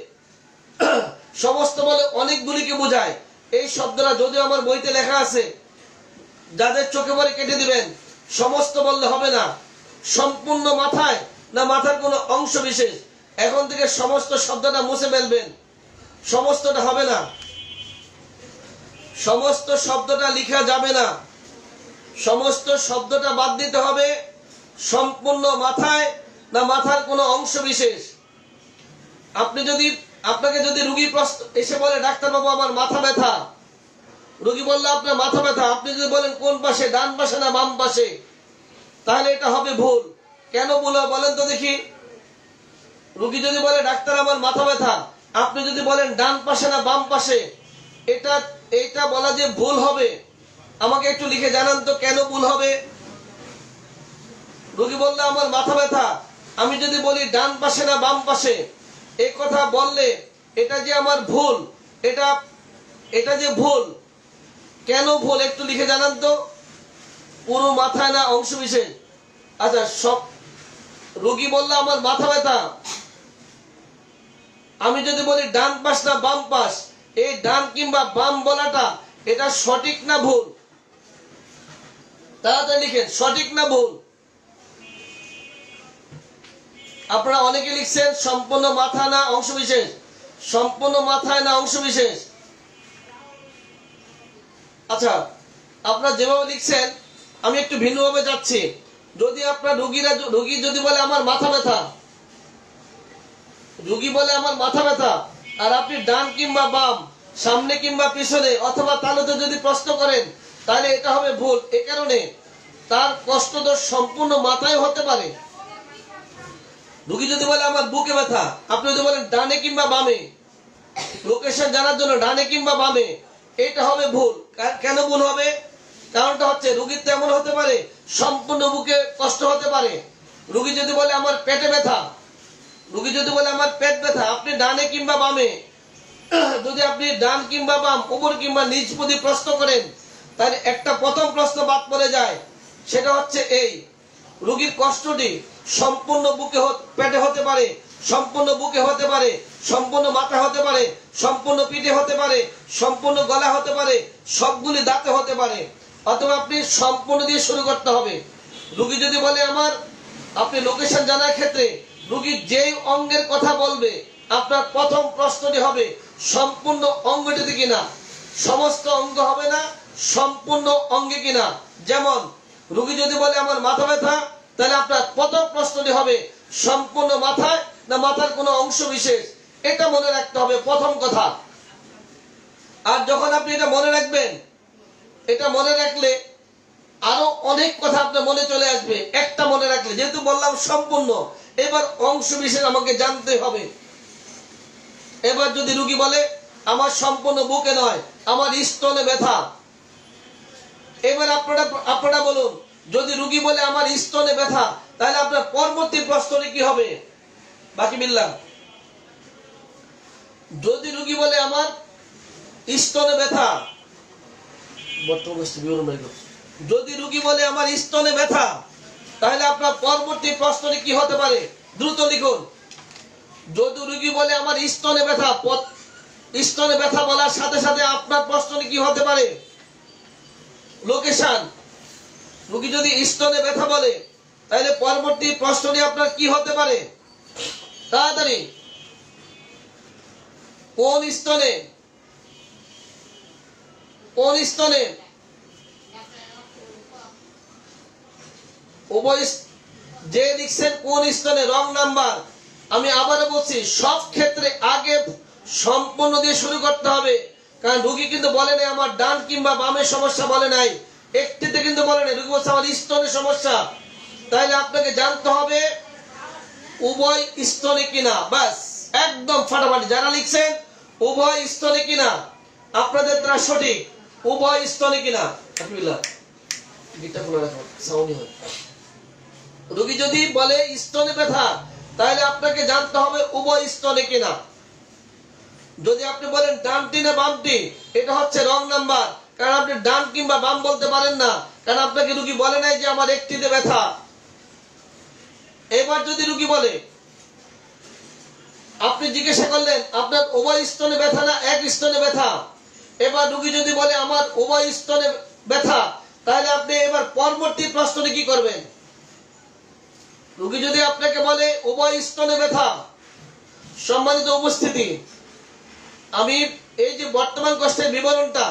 সমস্ত বলে অনেকগুলিকে বোঝায়। এই শব্দটা যদিও আমার বইতে লেখা আছে, যাদের চোখে পড়ে কেটে দিবেন। সমস্ত বললে হবে না। সম্পূর্ণ মাথায় না মাথার কোনো অংশ বিশেষ, এখন থেকে সমস্ত শব্দটা মুছে ফেলবেন। সমস্তটা হবে না, সমস্ত শব্দটা লেখা যাবে না, সমস্ত শব্দটা বাদ দিতে হবে। সম্পূর্ণ মাথায় না মাথার কোনো অংশ বিশেষ। আপনাকে যদি রোগী এসে বলে ডাক্তারবাবু আমার মাথা ব্যথা, রোগী বললে আপনার মাথা ব্যথা, আপনি যদি বলেন কোন পাশে, ডান পাশে না বাম পাশে, তাহলে এটা হবে ভুল। কেন ভুল হবে বলেন তো দেখি। রোগী যদি বলে ডাক্তার আমার মাথা ব্যথা, আপনি যদি বলেন ডান পাশে না বাম পাশে, এটা বলা যে ভুল হবে। আমাকে একটু লিখে জানান তো কেন ভুল হবে। রোগী বললে আমার মাথা ব্যথা, আমি যদি বলি ডান পাশে না বাম পাশে, এই কথা বললে এটা যে আমার ভুল, এটা যে ভুল। কেন ভুল একটু লিখে জানান তো। পুরো মাথায় না অংশ বিশেষ। আচ্ছা, সব রোগী বললে আমার মাথা ব্যথা, আমি যদি বলি ডান পাশ না বাম পাশ, এই ডান কিংবা বাম বলাটা এটা সঠিক না ভুল? তাড়াতাড়ি লিখেন, সঠিক না ভুল। আপনারা অনেকে লিখছেন সম্পূর্ণ মাথা না অংশ বিশেষ, সম্পূর্ণ মাথায় না অংশ বিশেষ। আচ্ছা, আপনারা যেভাবে লিখছেন আমি একটু ভিন্নভাবে যাচ্ছি। যদি আপনার রোগী যদি বলে আমার মাথা ব্যথা, রোগী বলে আমার মাথা ব্যথা, আর আপনি ডান কিংবা বাম, সামনে কিংবা পিছনে অথবা তালুতে যদি প্রশ্ন করেন, তাহলে এটা হবে ভুল। এ কারণে তার কষ্ট তো সম্পূর্ণ মাথায় হতে পারে। রোগী যদি বলে আমার বুকে ব্যথা, আপনি যদি বলেন ডানে কিংবা বামে, লোকেশন জানার জন্য ডানে কিংবা বামে, এটা হবে ভুল। কেন ভুল হবে? কারণটা হচ্ছে রোগীর তো এমন হতে পারে সম্পূর্ণ বুকে কষ্ট হতে পারে। রোগী যদি বলে আমার পেটে ব্যথা, রোগী যদি বলে আমার পেট ব্যথা, আপনি ডানে কিংবা বামে, যদি আপনি ডান কিংবা বাম, উপর কিংবা নিচ প্রতি প্রশ্ন করেন, তাহলে একটা প্রথম প্রশ্ন বাদ পড়ে যায়। সেটা হচ্ছে এই, রোগীর কষ্টটি সম্পূর্ণ বুকে পেটে হতে পারে, সম্পূর্ণ বুকে হতে পারে, সম্পূর্ণ মাথা হতে পারে, সম্পূর্ণ পিঠে হতে পারে, সম্পূর্ণ গলা হতে পারে, সবগুলি দাঁতে হতে পারে। অথবা আপনি সম্পূর্ণ দিয়ে শুরু করতে হবে। রোগী যদি বলে আমার, আপনি লোকেশন জানার ক্ষেত্রে রোগী যেই অঙ্গের কথা বলবে, আপনার প্রথম প্রশ্নটি হবে সম্পূর্ণ অঙ্গটিতে কিনা, সমস্ত অঙ্গ হবে না, সম্পূর্ণ অঙ্গে কিনা। যেমন রোগী যদি বলে আমার মাথা ব্যথা, তাহলে আপনার প্রথম প্রশ্নটি হবে সম্পূর্ণ মাথায় না মাথার কোনো অংশ বিশেষ। এটা মনে রাখতে হবে প্রথম কথা। আর যখন আপনি এটা মনে রাখবেন, এটা মনে রাখলে আরো অনেক কথা আপনার মনে চলে আসবে। একটা মনে রাখলে, যেহেতু বললাম সম্পূর্ণ, এবার অংশ বিশেষ আমাকে জানতে হবে। এবার যদি রোগী বলে আমার সম্পূর্ণ বুকে নয়, আমার স্তনে ব্যথা, এবার আপনারা বলুন, যদি রোগী বলে আমার স্তনে ব্যথা, তাহলে আপনার পরবর্তী প্রশ্নটি কি হবে? বাকি মিললাম। যদি রোগী বলে আমার স্তনে ব্যথা, যদি রোগী বলে আমার স্তনে ব্যথা, তাহলে আপনার পরবর্তী প্রশ্নটি কি হতে পারে? দ্রুত লিখুন। যদি রোগী বলে আমার স্তনে ব্যথা, স্তনে ব্যথা বলার সাথে সাথে আপনার প্রশ্নটি কি হতে পারে? লোকেশন। রোগী যদি স্তনে ব্যথা বলে, তাহলে পরবর্তী প্রশ্নটি আপনার কি হতে পারে? তাড়াতাড়ি, কোন স্তনে, কোন স্তনে? উভয়, যে লিখছেন কোন স্তনে, রং নাম্বার। আমি আবারও বলছি, সব ক্ষেত্রে আগে সম্পূর্ণ দিয়ে শুরু করতে হবে। কারণ রোগী কিন্তু বলে নাই আমার ডান কিংবা বামের সমস্যা, বলে নাই একটিতে, কিন্তু বলে নাই, রোগী বলছে আমার স্তনের সমস্যা। তাহলে আপনাকে জানতে হবে উভয় স্তনে কিনা। বাস, একদম ফাটাফাটি। যারা লিখছেন উভয় স্তনে কিনা, আপনাদের দ্বারা সঠিক। উভয় স্তনে কিনা। রোগী যদি বলে স্তনে ব্যথা, তাহলে আপনাকে জানতে হবে উভয় স্তনে কিনা। যদি আপনি বলেন ডানটি না বামটি, এটা হচ্ছে রং নাম্বার, কারণ আপনি ডান কিংবা বাম বলতে পারেন না, কারণ আপনাকে রোগী বলে নাই যে আমার একটিতে ব্যথা। এবার যদি রোগী বলে, আপনি জিজ্ঞাসা করলেন আপনার উভয় স্তনে ব্যথা না এক স্তনে ব্যথা, এবার রোগী যদি বলে আমার উভয় স্তনে ব্যথা, তাহলে আপনি এবার পরবর্তী প্রশ্নটি কি করবেন? রোগী যদি আপনাকে বলে উভয় স্তনে ব্যথা, সম্মানিত উপস্থিতি, আমি এই যে বর্তমান কষ্টের বিবরণটা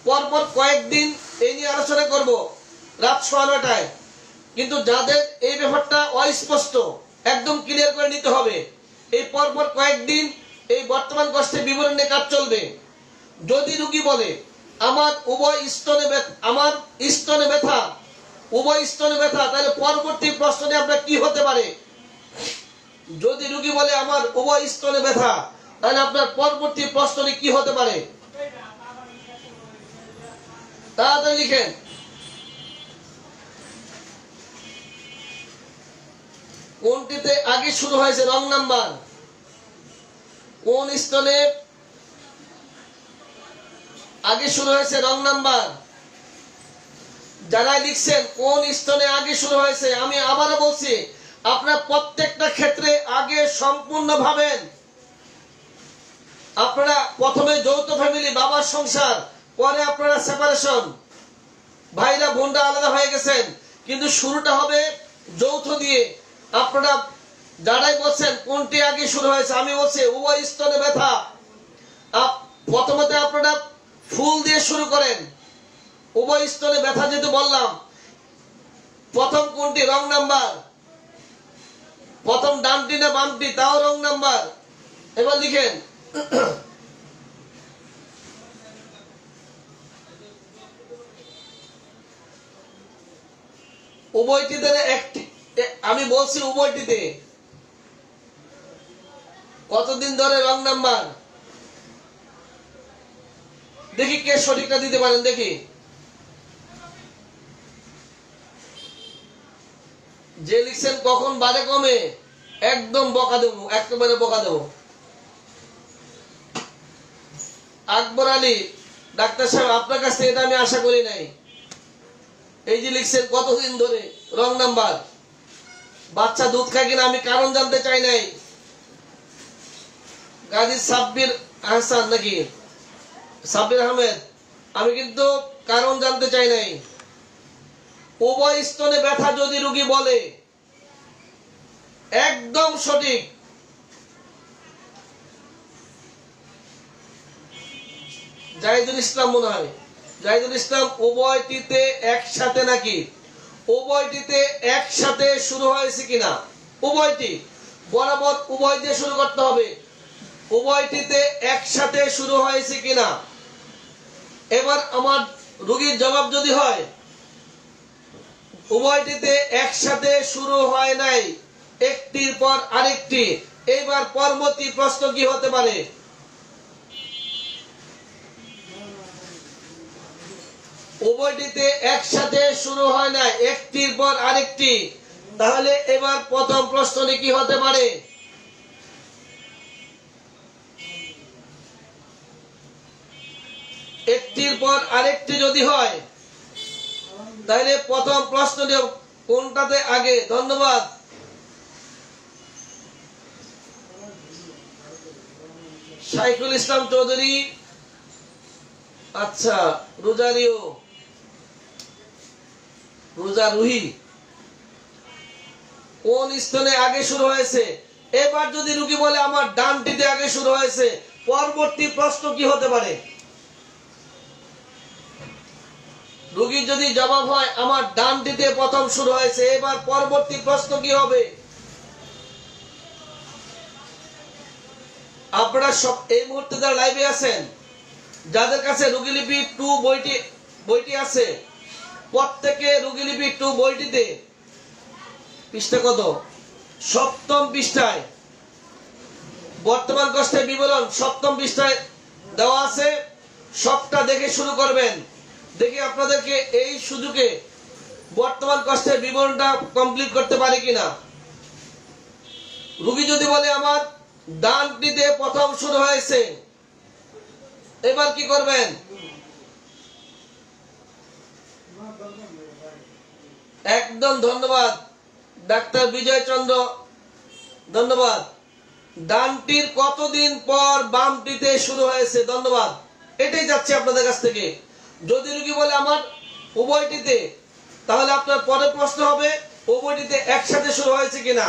পরপর কয়েকদিন এই নিয়ে আলোচনা করব রাত 9:30টায়, কিন্তু যাদের এই ব্যাপারটা অস্পষ্ট একদম ক্লিয়ার করে নিতে হবে। এই পরপর কয়েকদিন এই বর্তমান কষ্টের বিবরণ নিয়ে কাজ চলবে। যদি রোগী বলে আমার উভয় স্তনে ব্যথা, আমার স্তনে ব্যথা, উভয় স্তনে ব্যথা, তাহলে পরবর্তী প্রশ্নে আপনার কি হতে পারে? যদি রোগী বলে আমার উভয় স্তনে ব্যথা, তাহলে আপনার পরবর্তী প্রশ্নটি কি হতে পারে? তাড়াতাড়ি লিখেন। কোনটিতে আগে শুরু হয়েছে রং নাম্বার? কোন স্তনে আগে শুরু হয়েছে রং নাম্বার? যারা লিখছেন কোন স্তনে আগে শুরু হয়েছে, আমি আবারও বলছি, আপনার প্রত্যেকটা ক্ষেত্রে আগে সম্পূর্ণ ভাবেন। আপনারা প্রথমে যৌথ ফ্যামিলি, বাবার সংসার, পরে আপনারা সেপারেশন, ভাইরা বোনরা আলাদা হয়ে গেছেন, কিন্তু শুরুটা হবে যৌথ দিয়ে। আপনারা যারাই বলছেন কোনটি আগে শুরু হয়েছে, আমি বলছি উভয় স্তনে ব্যথা। প্রথমত আপনারা ফুল দিয়ে শুরু করেন। উভয় স্তনে ব্যথা যেহেতু বললাম, প্রথম কোনটি রং নাম্বার? প্রথম ডানটি না বামটি, তাও রং নাম্বার। এবার লিখেন। উভয়টিতে একটি, আমি বলছি উভয়টিতে। কতদিন ধরে রং নাম্বার? দেখি কে সঠিকটা দিতে পারেন, দেখি। যে লিখছেন কখন বাড়ে কমে, একদম বকা দেবো, একেবারে বকা দেবো। আকবর আলী, ডাক্তার সাহেব আপনার কাছ থেকে এটা আমি আশা করি নাই। এই যে লিখছেন কতদিন ধরে রং নাম্বার, বাচ্চা দুধ খায় কিনা আমি কারণ জানতে চাই নাই। গাজী সাব্বির আহসান নাকি সাব্বির আহমেদ, আমি কিন্তু কারণ জানতে চাই নাই। উভয় স্তনে ব্যথা যদি রোগী বলে, একদম সঠিক। জাহিদুল ইসলাম মনে হয়, জাহিদুল ইসলাম, উভয়টিতে একসাথে নাকি? উভয়টিতে একসাথে শুরু হয়েছে কিনা? উভয়টি বরাবর উভয় দিয়ে শুরু করতে হবে। উভয়টিতে একসাথে শুরু হয়েছে কিনা? এবার আমার রোগীর জবাব যদি হয় উভয়টিতে একসাথে শুরু হয় নাই, একটির পর আরেকটি, এবার পরবর্তী প্রশ্ন কি হতে পারে? উভয়টিতে একসাথে শুরু হয় নাই, একটির পর আরেকটি, তাহলে এবার প্রথম প্রশ্নটি কি হতে পারে? একটির পর আরেকটি যদি হয়, তাহলে প্রথম প্রশ্নটি কোনটাতে আগে? ধন্যবাদ। শাইখুল ইসলাম চৌধুরী, আচ্ছা, রোজারিও, রোজা রুহি, কোন স্তনে আগে শুরু হয়েছে? এবার যদি রোগী বলে আমার ডানটিতে আগে শুরু হয়েছে, পরবর্তী প্রশ্ন কি হতে পারে? রোগীর যদি জবাব হয় আমার ডানটিতে প্রথম শুরু হয়েছে, এবার পরবর্তী প্রশ্ন কি হবে? আপনারা সব এই মুহূর্তে যারা লাইভে আছেন, যাদের কাছে রোগীলিপি 2 বইটি আছে, প্রত্যেকে রোগীলিপি 2 বইটিতে পৃষ্ঠা কত? 7ম পৃষ্ঠায় বর্তমান কষ্টের বিবরণ 7ম পৃষ্ঠায় দেওয়া আছে। সবটা দেখে শুরু করবেন। দেখি আপনাদেরকে এই সুযোগে বর্তমান কষ্টের বিবরণটা কমপ্লিট করতে পারি কিনা। রোগী যদি বলে আমার ডানটিতে প্রথম শুরু হয়েছে। এবার কি করবেন? একদম ধন্যবাদ ডাক্তার বিজয় চন্দ্র, ধন্যবাদ। ডানটির কতদিন পর বামটিতে শুরু হয়েছে? ধন্যবাদ। এটাই যাচ্ছে আপনাদের কাছ থেকে। যদি রোগী বলে আমার উভয়টিতে, তাহলে আপনার পরের প্রশ্ন হবে উভয়টিতে একসাথে শুরু হয়েছে কিনা।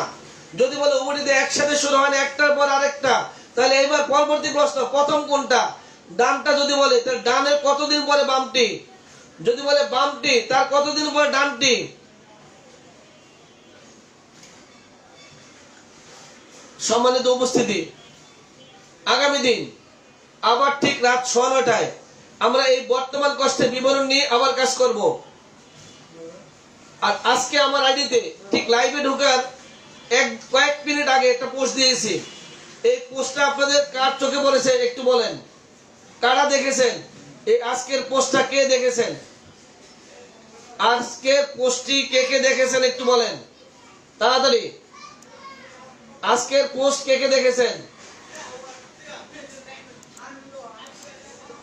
যদি বলে উভয়টিতে একসাথে শুরু হয় না, একটার পর আরেকটা, তাহলে এবার পরবর্তী প্রশ্ন প্রথম কোনটা? ডানটা যদি বলে, তাহলে ডানের কতদিন পরে বামটি? যদি বলে বামটি, তার কতদিন পরে ডানটি? সম্মানিত উপস্থিতি, আগামী দিন আবার ঠিক রাত 9:30টায় আমরা এই বর্তমান কষ্টের বিবরণ নিয়ে আবার কাজ করব। আর আজকে আমার আইডিতে ঠিক লাইভে ঢোকার কয়েক মিনিট আগে একটা পোস্ট দিয়েছি। এই পোস্টটা আপনাদের কার চোখে পড়েছে একটু বলেন। কারা দেখেছেন এই আজকের পোস্টটা? কে দেখেছেন আজকের পোস্টটি? কে কে দেখেছেন একটু বলেন তাড়াতাড়ি। আজকের পোস্ট কে কে দেখেছেন?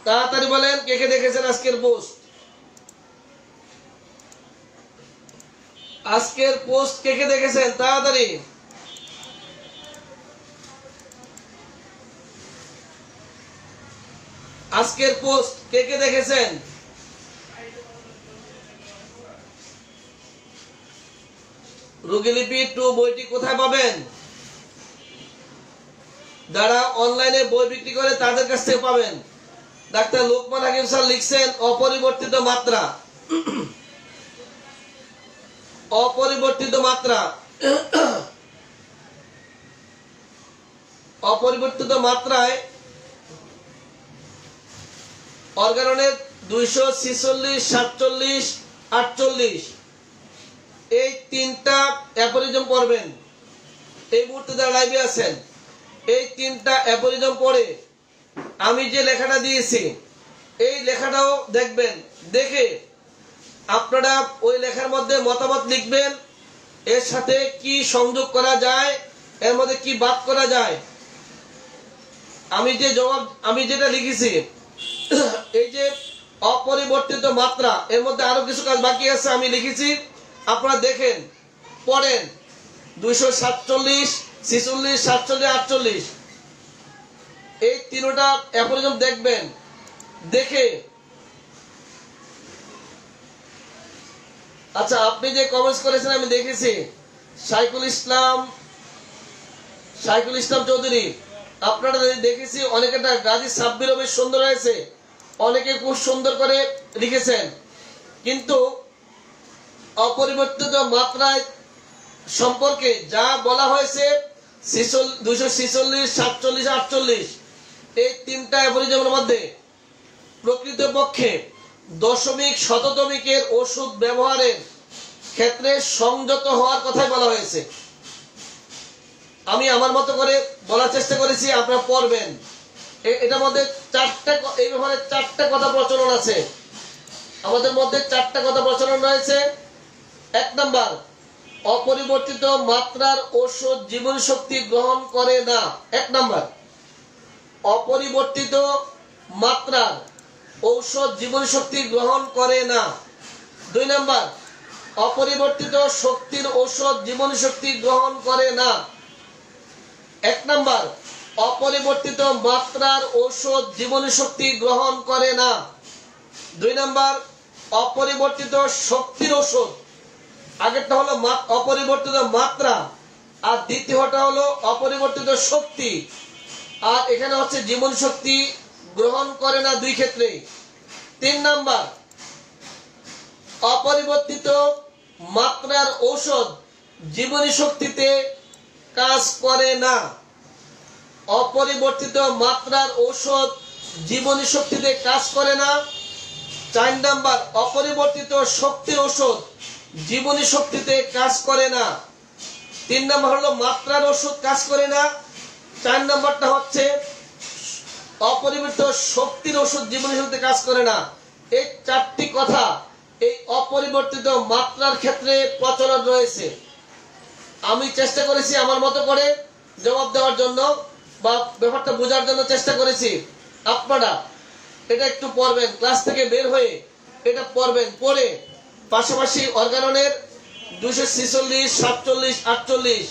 তাড়াতাড়ি বলেন কে কে দেখেছেন আজকের পোস্ট। আজকের পোস্ট কে কে দেখেছেন তাড়াতাড়ি। আজকের পোস্ট কে কে দেখেছেন? রোগীলিপি 2 বইটি কোথায় পাবেন? যারা অনলাইনে বই বিক্রি করে তাদের কাছ থেকে পাবেন। ডাক্তার লোকমান হাকিম স্যার লিখছেন অপরিবর্তিত মাত্রা। অপরিবর্তিত মাত্রা, অপরিবর্তিত মাত্রায় অর্গাননের 246, 47, 48 এই তিনটা অ্যাপোরিজম পড়বেন। এই মুহূর্তে যারা লাইভে আছেন, এই তিনটা অ্যাপোরিজম পড়ে আমি যে লেখাটা দিয়েছি এই লেখাটাও দেখবেন। দেখে আপনারা ওই লেখার মধ্যে মতামত লিখবেন। এর সাথে কি সংযোগ করা যায়, এর মধ্যে কি বাদ করা যায়। আমি যেটা লিখেছি, এই যে অপরিবর্তিত মাত্রা, এর মধ্যে আরো কিছু কাজ বাকি আছে আমি লিখেছি। আপনারা দেখেন, পড়েন। 247, 46, 47, 48 এই তিনটা অ্যাপোরিজম দেখবেন। দেখে আচ্ছা, আপনি যে কমেন্টস করেছেন আমি দেখেছি। সাইকুল ইসলাম চৌধুরী, আপনারা দেখেছি অনেকেটা গাজী সাব্বিরও বেশ সুন্দর হয়েছে, অনেকে খুব সুন্দর করে লিখেছেন। কিন্তু অপরিবর্তিত মাত্রায় সম্পর্কে যা বলা হয়েছে 246, 47, 48 এই তিনটা অ্যাপোরিজমের মধ্যে প্রকৃতপক্ষে দশমিক শততমিকের ওষুধ ব্যবহারের ক্ষেত্রে সংযত হওয়ার কথাই বলা হয়েছে। আমি আমার মতো করে বলার চেষ্টা করেছি, আপনারা পড়বেন। এটার মধ্যে এই ব্যাপারে 4টা কথা প্রচলন আছে। আমাদের মধ্যে 4টা কথা প্রচলন রয়েছে। 1 নাম্বার, অপরিবর্তিত মাত্রার ওষুধ জীবনী শক্তি গ্রহণ করে না। 1 নাম্বার, অপরিবর্তিত মাত্রার ঔষধ জীবনী শক্তি গ্রহণ করে না। 2 নাম্বার, অপরিবর্তিত শক্তির ঔষধ জীবনী শক্তি গ্রহণ করে না। 1 নাম্বার, অপরিবর্তিত মাত্রার ঔষধ জীবনী শক্তি গ্রহণ করে না। 2 নাম্বার, অপরিবর্তিত শক্তির ঔষধ। আগেরটা হলো অপরিবর্তিত মাত্রা, আর দ্বিতীয়টা হলো অপরিবর্তিত শক্তি। আর এখানে হচ্ছে জীবন শক্তি গ্রহণ করে না, 2 ক্ষেত্রে। 3 নাম্বার, অপরিবর্তিত মাত্রার ঔষধ জীবনী শক্তিতে কাজ করে না। অপরিবর্তিত মাত্রার ঔষধ জীবনী শক্তিতে কাজ করে না। 4 নাম্বার, অপরিবর্তিত শক্তির ঔষধ জীবনী শক্তিতে কাজ করে না। 3 নাম্বার হলো মাত্রার ওষুধ কাজ করে না। 4 নাম্বারটা হচ্ছে অপরিবর্তিত শক্তির ওষুধ জীবনী শক্তিতে কাজ করে না। এই 4টি কথা এই অপরিবর্তিত মাত্রার ক্ষেত্রে প্রচলন রয়েছে। আমি চেষ্টা করেছি আমার মতো করে জবাব দেওয়ার জন্য। বা ব্যাপারটা বোঝার জন্য চেষ্টা করেছি। আপনারা এটা একটু পড়বেন, ক্লাস থেকে বের হয়ে এটা পড়বেন, পড়ে পাশাপাশি অর্গাননের 246, 47, 48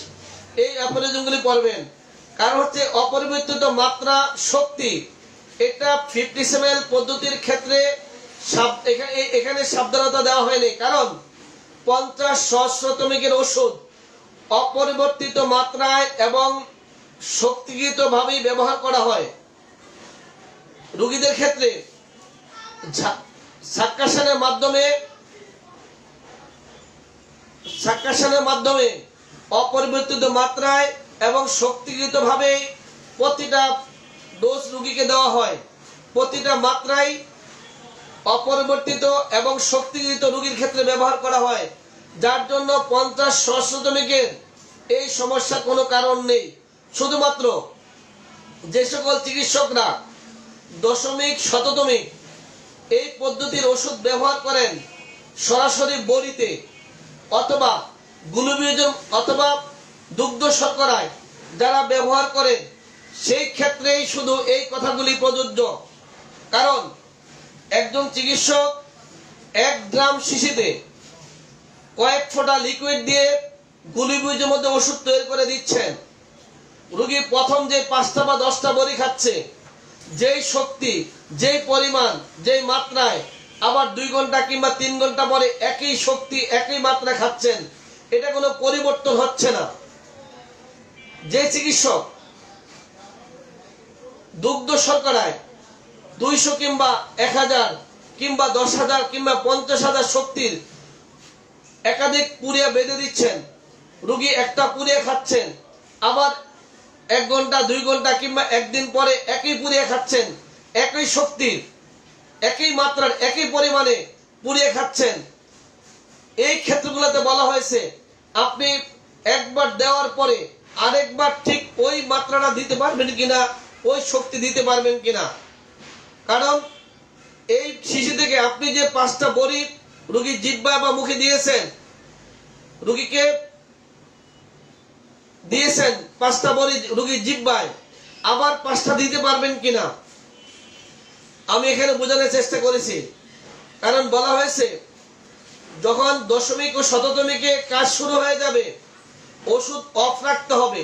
এই অ্যাফোরিজমগুলি পড়বেন। কারণ হচ্ছে অপরিবর্তিত মাত্রা শক্তি, এটা 57 পদ্ধতির ক্ষেত্রে এখানে সাবধানতা দেওয়া হয়নি। কারণ 50 সহস্রতমিকের ওষুধ অপরিবর্তিত মাত্রায় এবং শক্তিগতভাবেই ব্যবহার করা হয়। রোগীদের ক্ষেত্রে সাক্কাশনের মাধ্যমে অপরিবর্তিত মাত্রায় এবং শক্তিগতভাবে প্রতিটা ডোজ রোগীকে দেওয়া হয়। প্রতিটা মাত্রায় অপরিবর্তিত এবং শক্তিগত রোগীর ক্ষেত্রে ব্যবহার করা হয়, যার জন্য 50 সহস্রতমিকের এই সমস্যার কোনো কারণ নেই। শুধুমাত্র যে সকল চিকিৎসকরা দশমিক শততমিক এই পদ্ধতির ওষুধ ব্যবহার করেন সরাসরি বড়িতে অথবা গ্লুকোজ অথবা দুগ্ধ শর্করায় যারা ব্যবহার করেন, সেই ক্ষেত্রেই শুধু এই কথাগুলি প্রযোজ্য। কারণ একজন চিকিৎসক 1 গ্রাম শিশিতে কয়েক ফোঁটা লিকুইড দিয়ে গ্লুকোজের মধ্যে ওষুধ তৈরি করে দিচ্ছেন। রোগী প্রথম যে 5টা বা 10টা বড়ি খাচ্ছে, যেই শক্তি, যেই পরিমাণ, যেই মাত্রায়, আবার 2 ঘন্টা কিংবা 3 ঘন্টা পরে একই শক্তি একই মাত্রা খাচ্ছেন, এটা কোনো পরিবর্তন হচ্ছে না। যে চিকিৎসক দুগ্ধ শর্করায় 200 কিংবা 1000 কিংবা 10,000 কিংবা 50,000 শক্তির একাধিক পুড়িয়া বেঁধে দিচ্ছেন, রোগী একটা পুড়িয়ে খাচ্ছেন, আবার 1 ঘন্টা 2 ঘন্টা কিংবা একদিন পরে একই পুড়িয়ে খাচ্ছেন, একই শক্তির একই মাত্রার একই পরিমাণে পুড়িয়ে খাচ্ছেন, এই ক্ষেত্রগুলোতে বলা হয়েছে আপনি একবার দেওয়ার পরে আরেকবার ঠিক ওই মাত্রাটা দিতে পারবেন কিনা, ওই শক্তি দিতে পারবেন কিনা। কারণ এই শিশু থেকে আপনি যে 5টা বড়ি রোগীর জিহ্বা বা মুখে দিয়েছেন, রোগীকে দিয়েছেন 5টা বড়ি রোগীর জিহ্বায়, আবার 5টা দিতে পারবেন কিনা আমি এখানে বোঝানোর চেষ্টা করেছি। কারণ বলা হয়েছে যখন দশমিক ও শততমিকে কাজ শুরু হয়ে যাবে, ওষুধ অফ রাখতে হবে,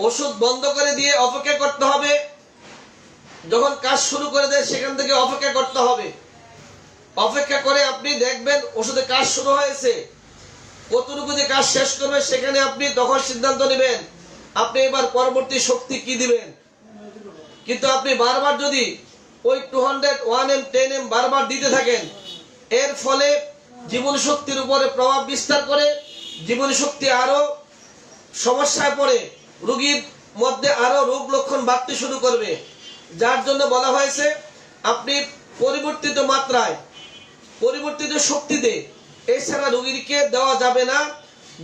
ওষুধ বন্ধ করে দিয়ে অপেক্ষা করতে হবে। যখন কাজ শুরু করে দেয় সেখান থেকে অপেক্ষা করতে হবে। অপেক্ষা করে আপনি দেখবেন ওষুধে কাজ শুরু হয়েছে, কতটুকু যে কাজ শেষ করবে সেখানে আপনি তখন সিদ্ধান্ত নেবেন আপনি এবার পরবর্তী শক্তি কি দিবেন। কিন্তু আপনি বারবার যদি ওই 200, 1M, 10M বারবার দিতে থাকেন, এর ফলে জীবন শক্তির উপরে প্রভাব বিস্তার করে, জীবন শক্তি আরো সমস্যায় পড়ে, রোগীর মধ্যে আরো রোগ লক্ষণ বাড়তে শুরু করবে। যার জন্য বলা হয়েছে আপনি পরিবর্তিত মাত্রায় পরিবর্তিত শক্তিতে এছাড়া রোগীকে দেওয়া যাবে না।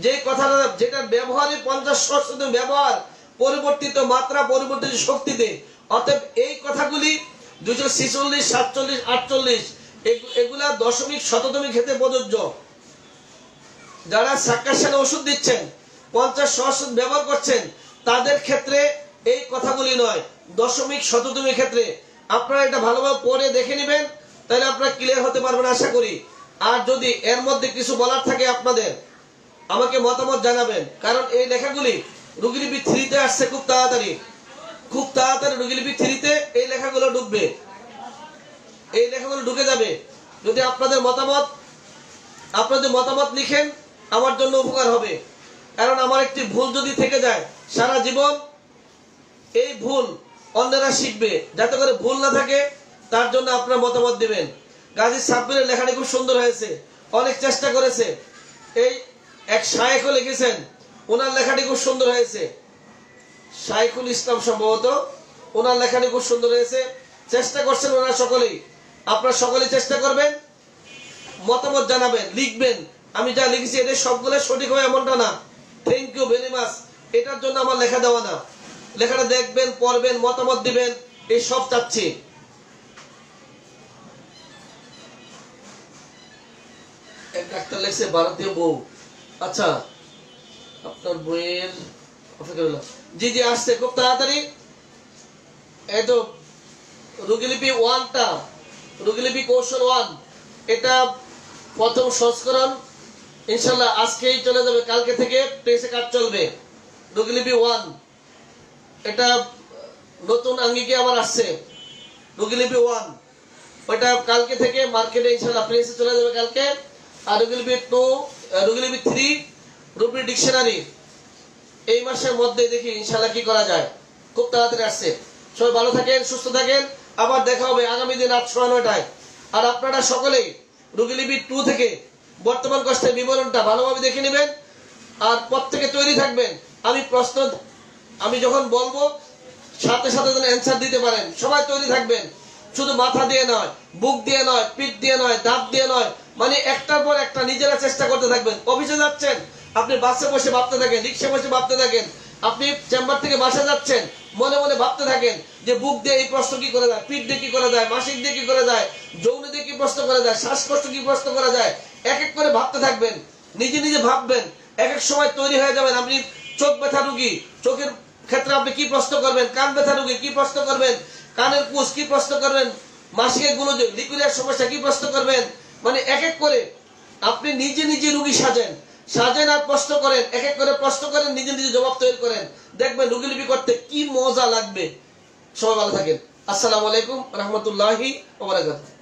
যে কথাটা যেটা ব্যবহারে 50% ব্যবহার পরিবর্তিত মাত্রা পরিবর্তিত শক্তিতে, অতএব এই কথাগুলি 246, 47, 48 এগুলা দশমিক শততমিক ক্ষেত্রে প্রযোজ্য। যারা সাক্কাশনে ওষুধ দিচ্ছেন 50 সহস্র ব্যবহার করছেন, তাদের ক্ষেত্রে এই কথাগুলি নয়, দশমিক শততমিক ক্ষেত্রে। আপনারা এটা ভালোভাবে পড়ে দেখে নেবেন, তাহলে আপনারা ক্লিয়ার হতে পারবেন আশা করি। আর যদি এর মধ্যে কিছু বলার থাকে আপনাদের, আমাকে মতামত জানাবেন। কারণ এই লেখাগুলি রোগীলিপি 3-তে আসছে খুব তাড়াতাড়ি রোগীলিপি 3-তে এই লেখাগুলো ঢুকবে, এই লেখাগুলো ঢুকে যাবে। যদি আপনাদের মতামত লিখেন আমার জন্য উপকার হবে। কারণ আমার একটি ভুল যদি থেকে যায় সারা জীবন, এই ভুল অন্যরা শিখবে, যাতে করে ভুল না থাকে তার জন্য আপনারা মতামত দিবেন। গাজী সাব্বিরের লেখাটি খুব সুন্দর হয়েছে, অনেক চেষ্টা করেছে। এই এক শায়েখও লিখেছেন, ওনার লেখাটি খুব সুন্দর হয়েছে, শাইখুল ইসলাম সম্ভবত, ওনার লেখাটি খুব সুন্দর হয়েছে। চেষ্টা করছেন ওনারা সকলেই, আপনারা সকলেই চেষ্টা করবেন, মতামত জানাবেন, লিখবেন। আমি যা লিখেছি এটা সবগুলো সঠিক হয় এমনটা না। Thank you very much. এটার জন্য আমার লেখা দেওয়া না, লেখাটা দেখবেন, পড়বেন, মতামত দিবেন, এই সব চাচ্ছি। এক ডাক্তার লেখছে ভারতীয় বউ। আচ্ছা, আপনার বইয়ের জি জি আসছে খুব তাড়াতাড়ি। এই তো রোগীলিপি 1টা, রোগীলিপি কৌশল 1, এটা প্রথম সংস্করণ ইনশাআল্লাহ আজকেই চলে যাবে, কালকে থেকে প্রেসে কাজ চলবে। রোগীলিপি 1 এটা নতুন আঙ্গিকে আবার আসছে, রোগীলিপি 1 ওটা কালকে থেকে মার্কেটে ইনশাআল্লাহ প্রেসে চলে যাবে কালকে। আর রোগীলিপি 2, রোগীলিপি 3, রূপী ডিকশনারি এই মাসের মধ্যে দেখি ইনশাআল্লাহ কি করা যায়, খুব তাড়াতাড়ি আসছে। সবাই ভালো থাকেন, সুস্থ থাকেন, আবার দেখা হবে আগামী দিন রাত 9:30টায়। আর আপনারা সকলেই রোগীলিপি 2 থেকে বর্তমান কষ্টের বিবরণটা ভালোভাবে দেখে নেবেন আর প্রত্যেকে তৈরি থাকবেন। আমি যখন বলবো সাথে সাথে যেন অ্যান্সার দিতে পারেন, সবাই তৈরি থাকবেন। শুধু মাথা দিয়ে নয়, বুক দিয়ে নয়, পিঠ দিয়ে নয়, দাঁত দিয়ে নয়, মানে একটার পর একটা নিজেরা চেষ্টা করতে থাকবেন। অফিসে যাচ্ছেন, আপনি বাসে বসে ভাবতে থাকেন, রিক্সা বসে ভাবতে থাকেন, আপনি চেম্বার থেকে বাসা যাচ্ছেন, মনে মনে ভাবতে থাকেন যে বুক দিয়ে এই প্রশ্ন কি করা যায়, পিঠ দিয়ে কি করা যায়, মাসিক দিয়ে কি করা যায়, যৌন দিয়ে কি প্রশ্ন করা যায়, শ্বাসকষ্ট কি প্রশ্ন করা যায়, এক এক করে ভাবতে থাকবেন, নিজে নিজে ভাববেন। এক এক সময় তৈরি হয়ে যাবেন। আপনি চোখ ব্যথা রুগী, চোখের ক্ষেত্রে আপনি কি প্রশ্ন করবেন, কান ব্যথা রুগী কি প্রশ্ন করবেন, কানের কুশ কি প্রশ্ন করবেন, মাসিকের গোলযোগ লিকুইডের সমস্যা কি প্রশ্ন করবেন, মানে এক এক করে আপনি নিজে নিজে রুগী সাজেন আর প্রশ্ন করেন, এক এক করে প্রশ্ন করেন, নিজে নিজে জবাব তৈরি করেন, দেখবেন রোগীলিপি করতে কি মজা লাগবে। সবাই ভালো থাকেন। আসসালামু আলাইকুম রহমতুল্লাহি ওয়া বারাকাতুহু।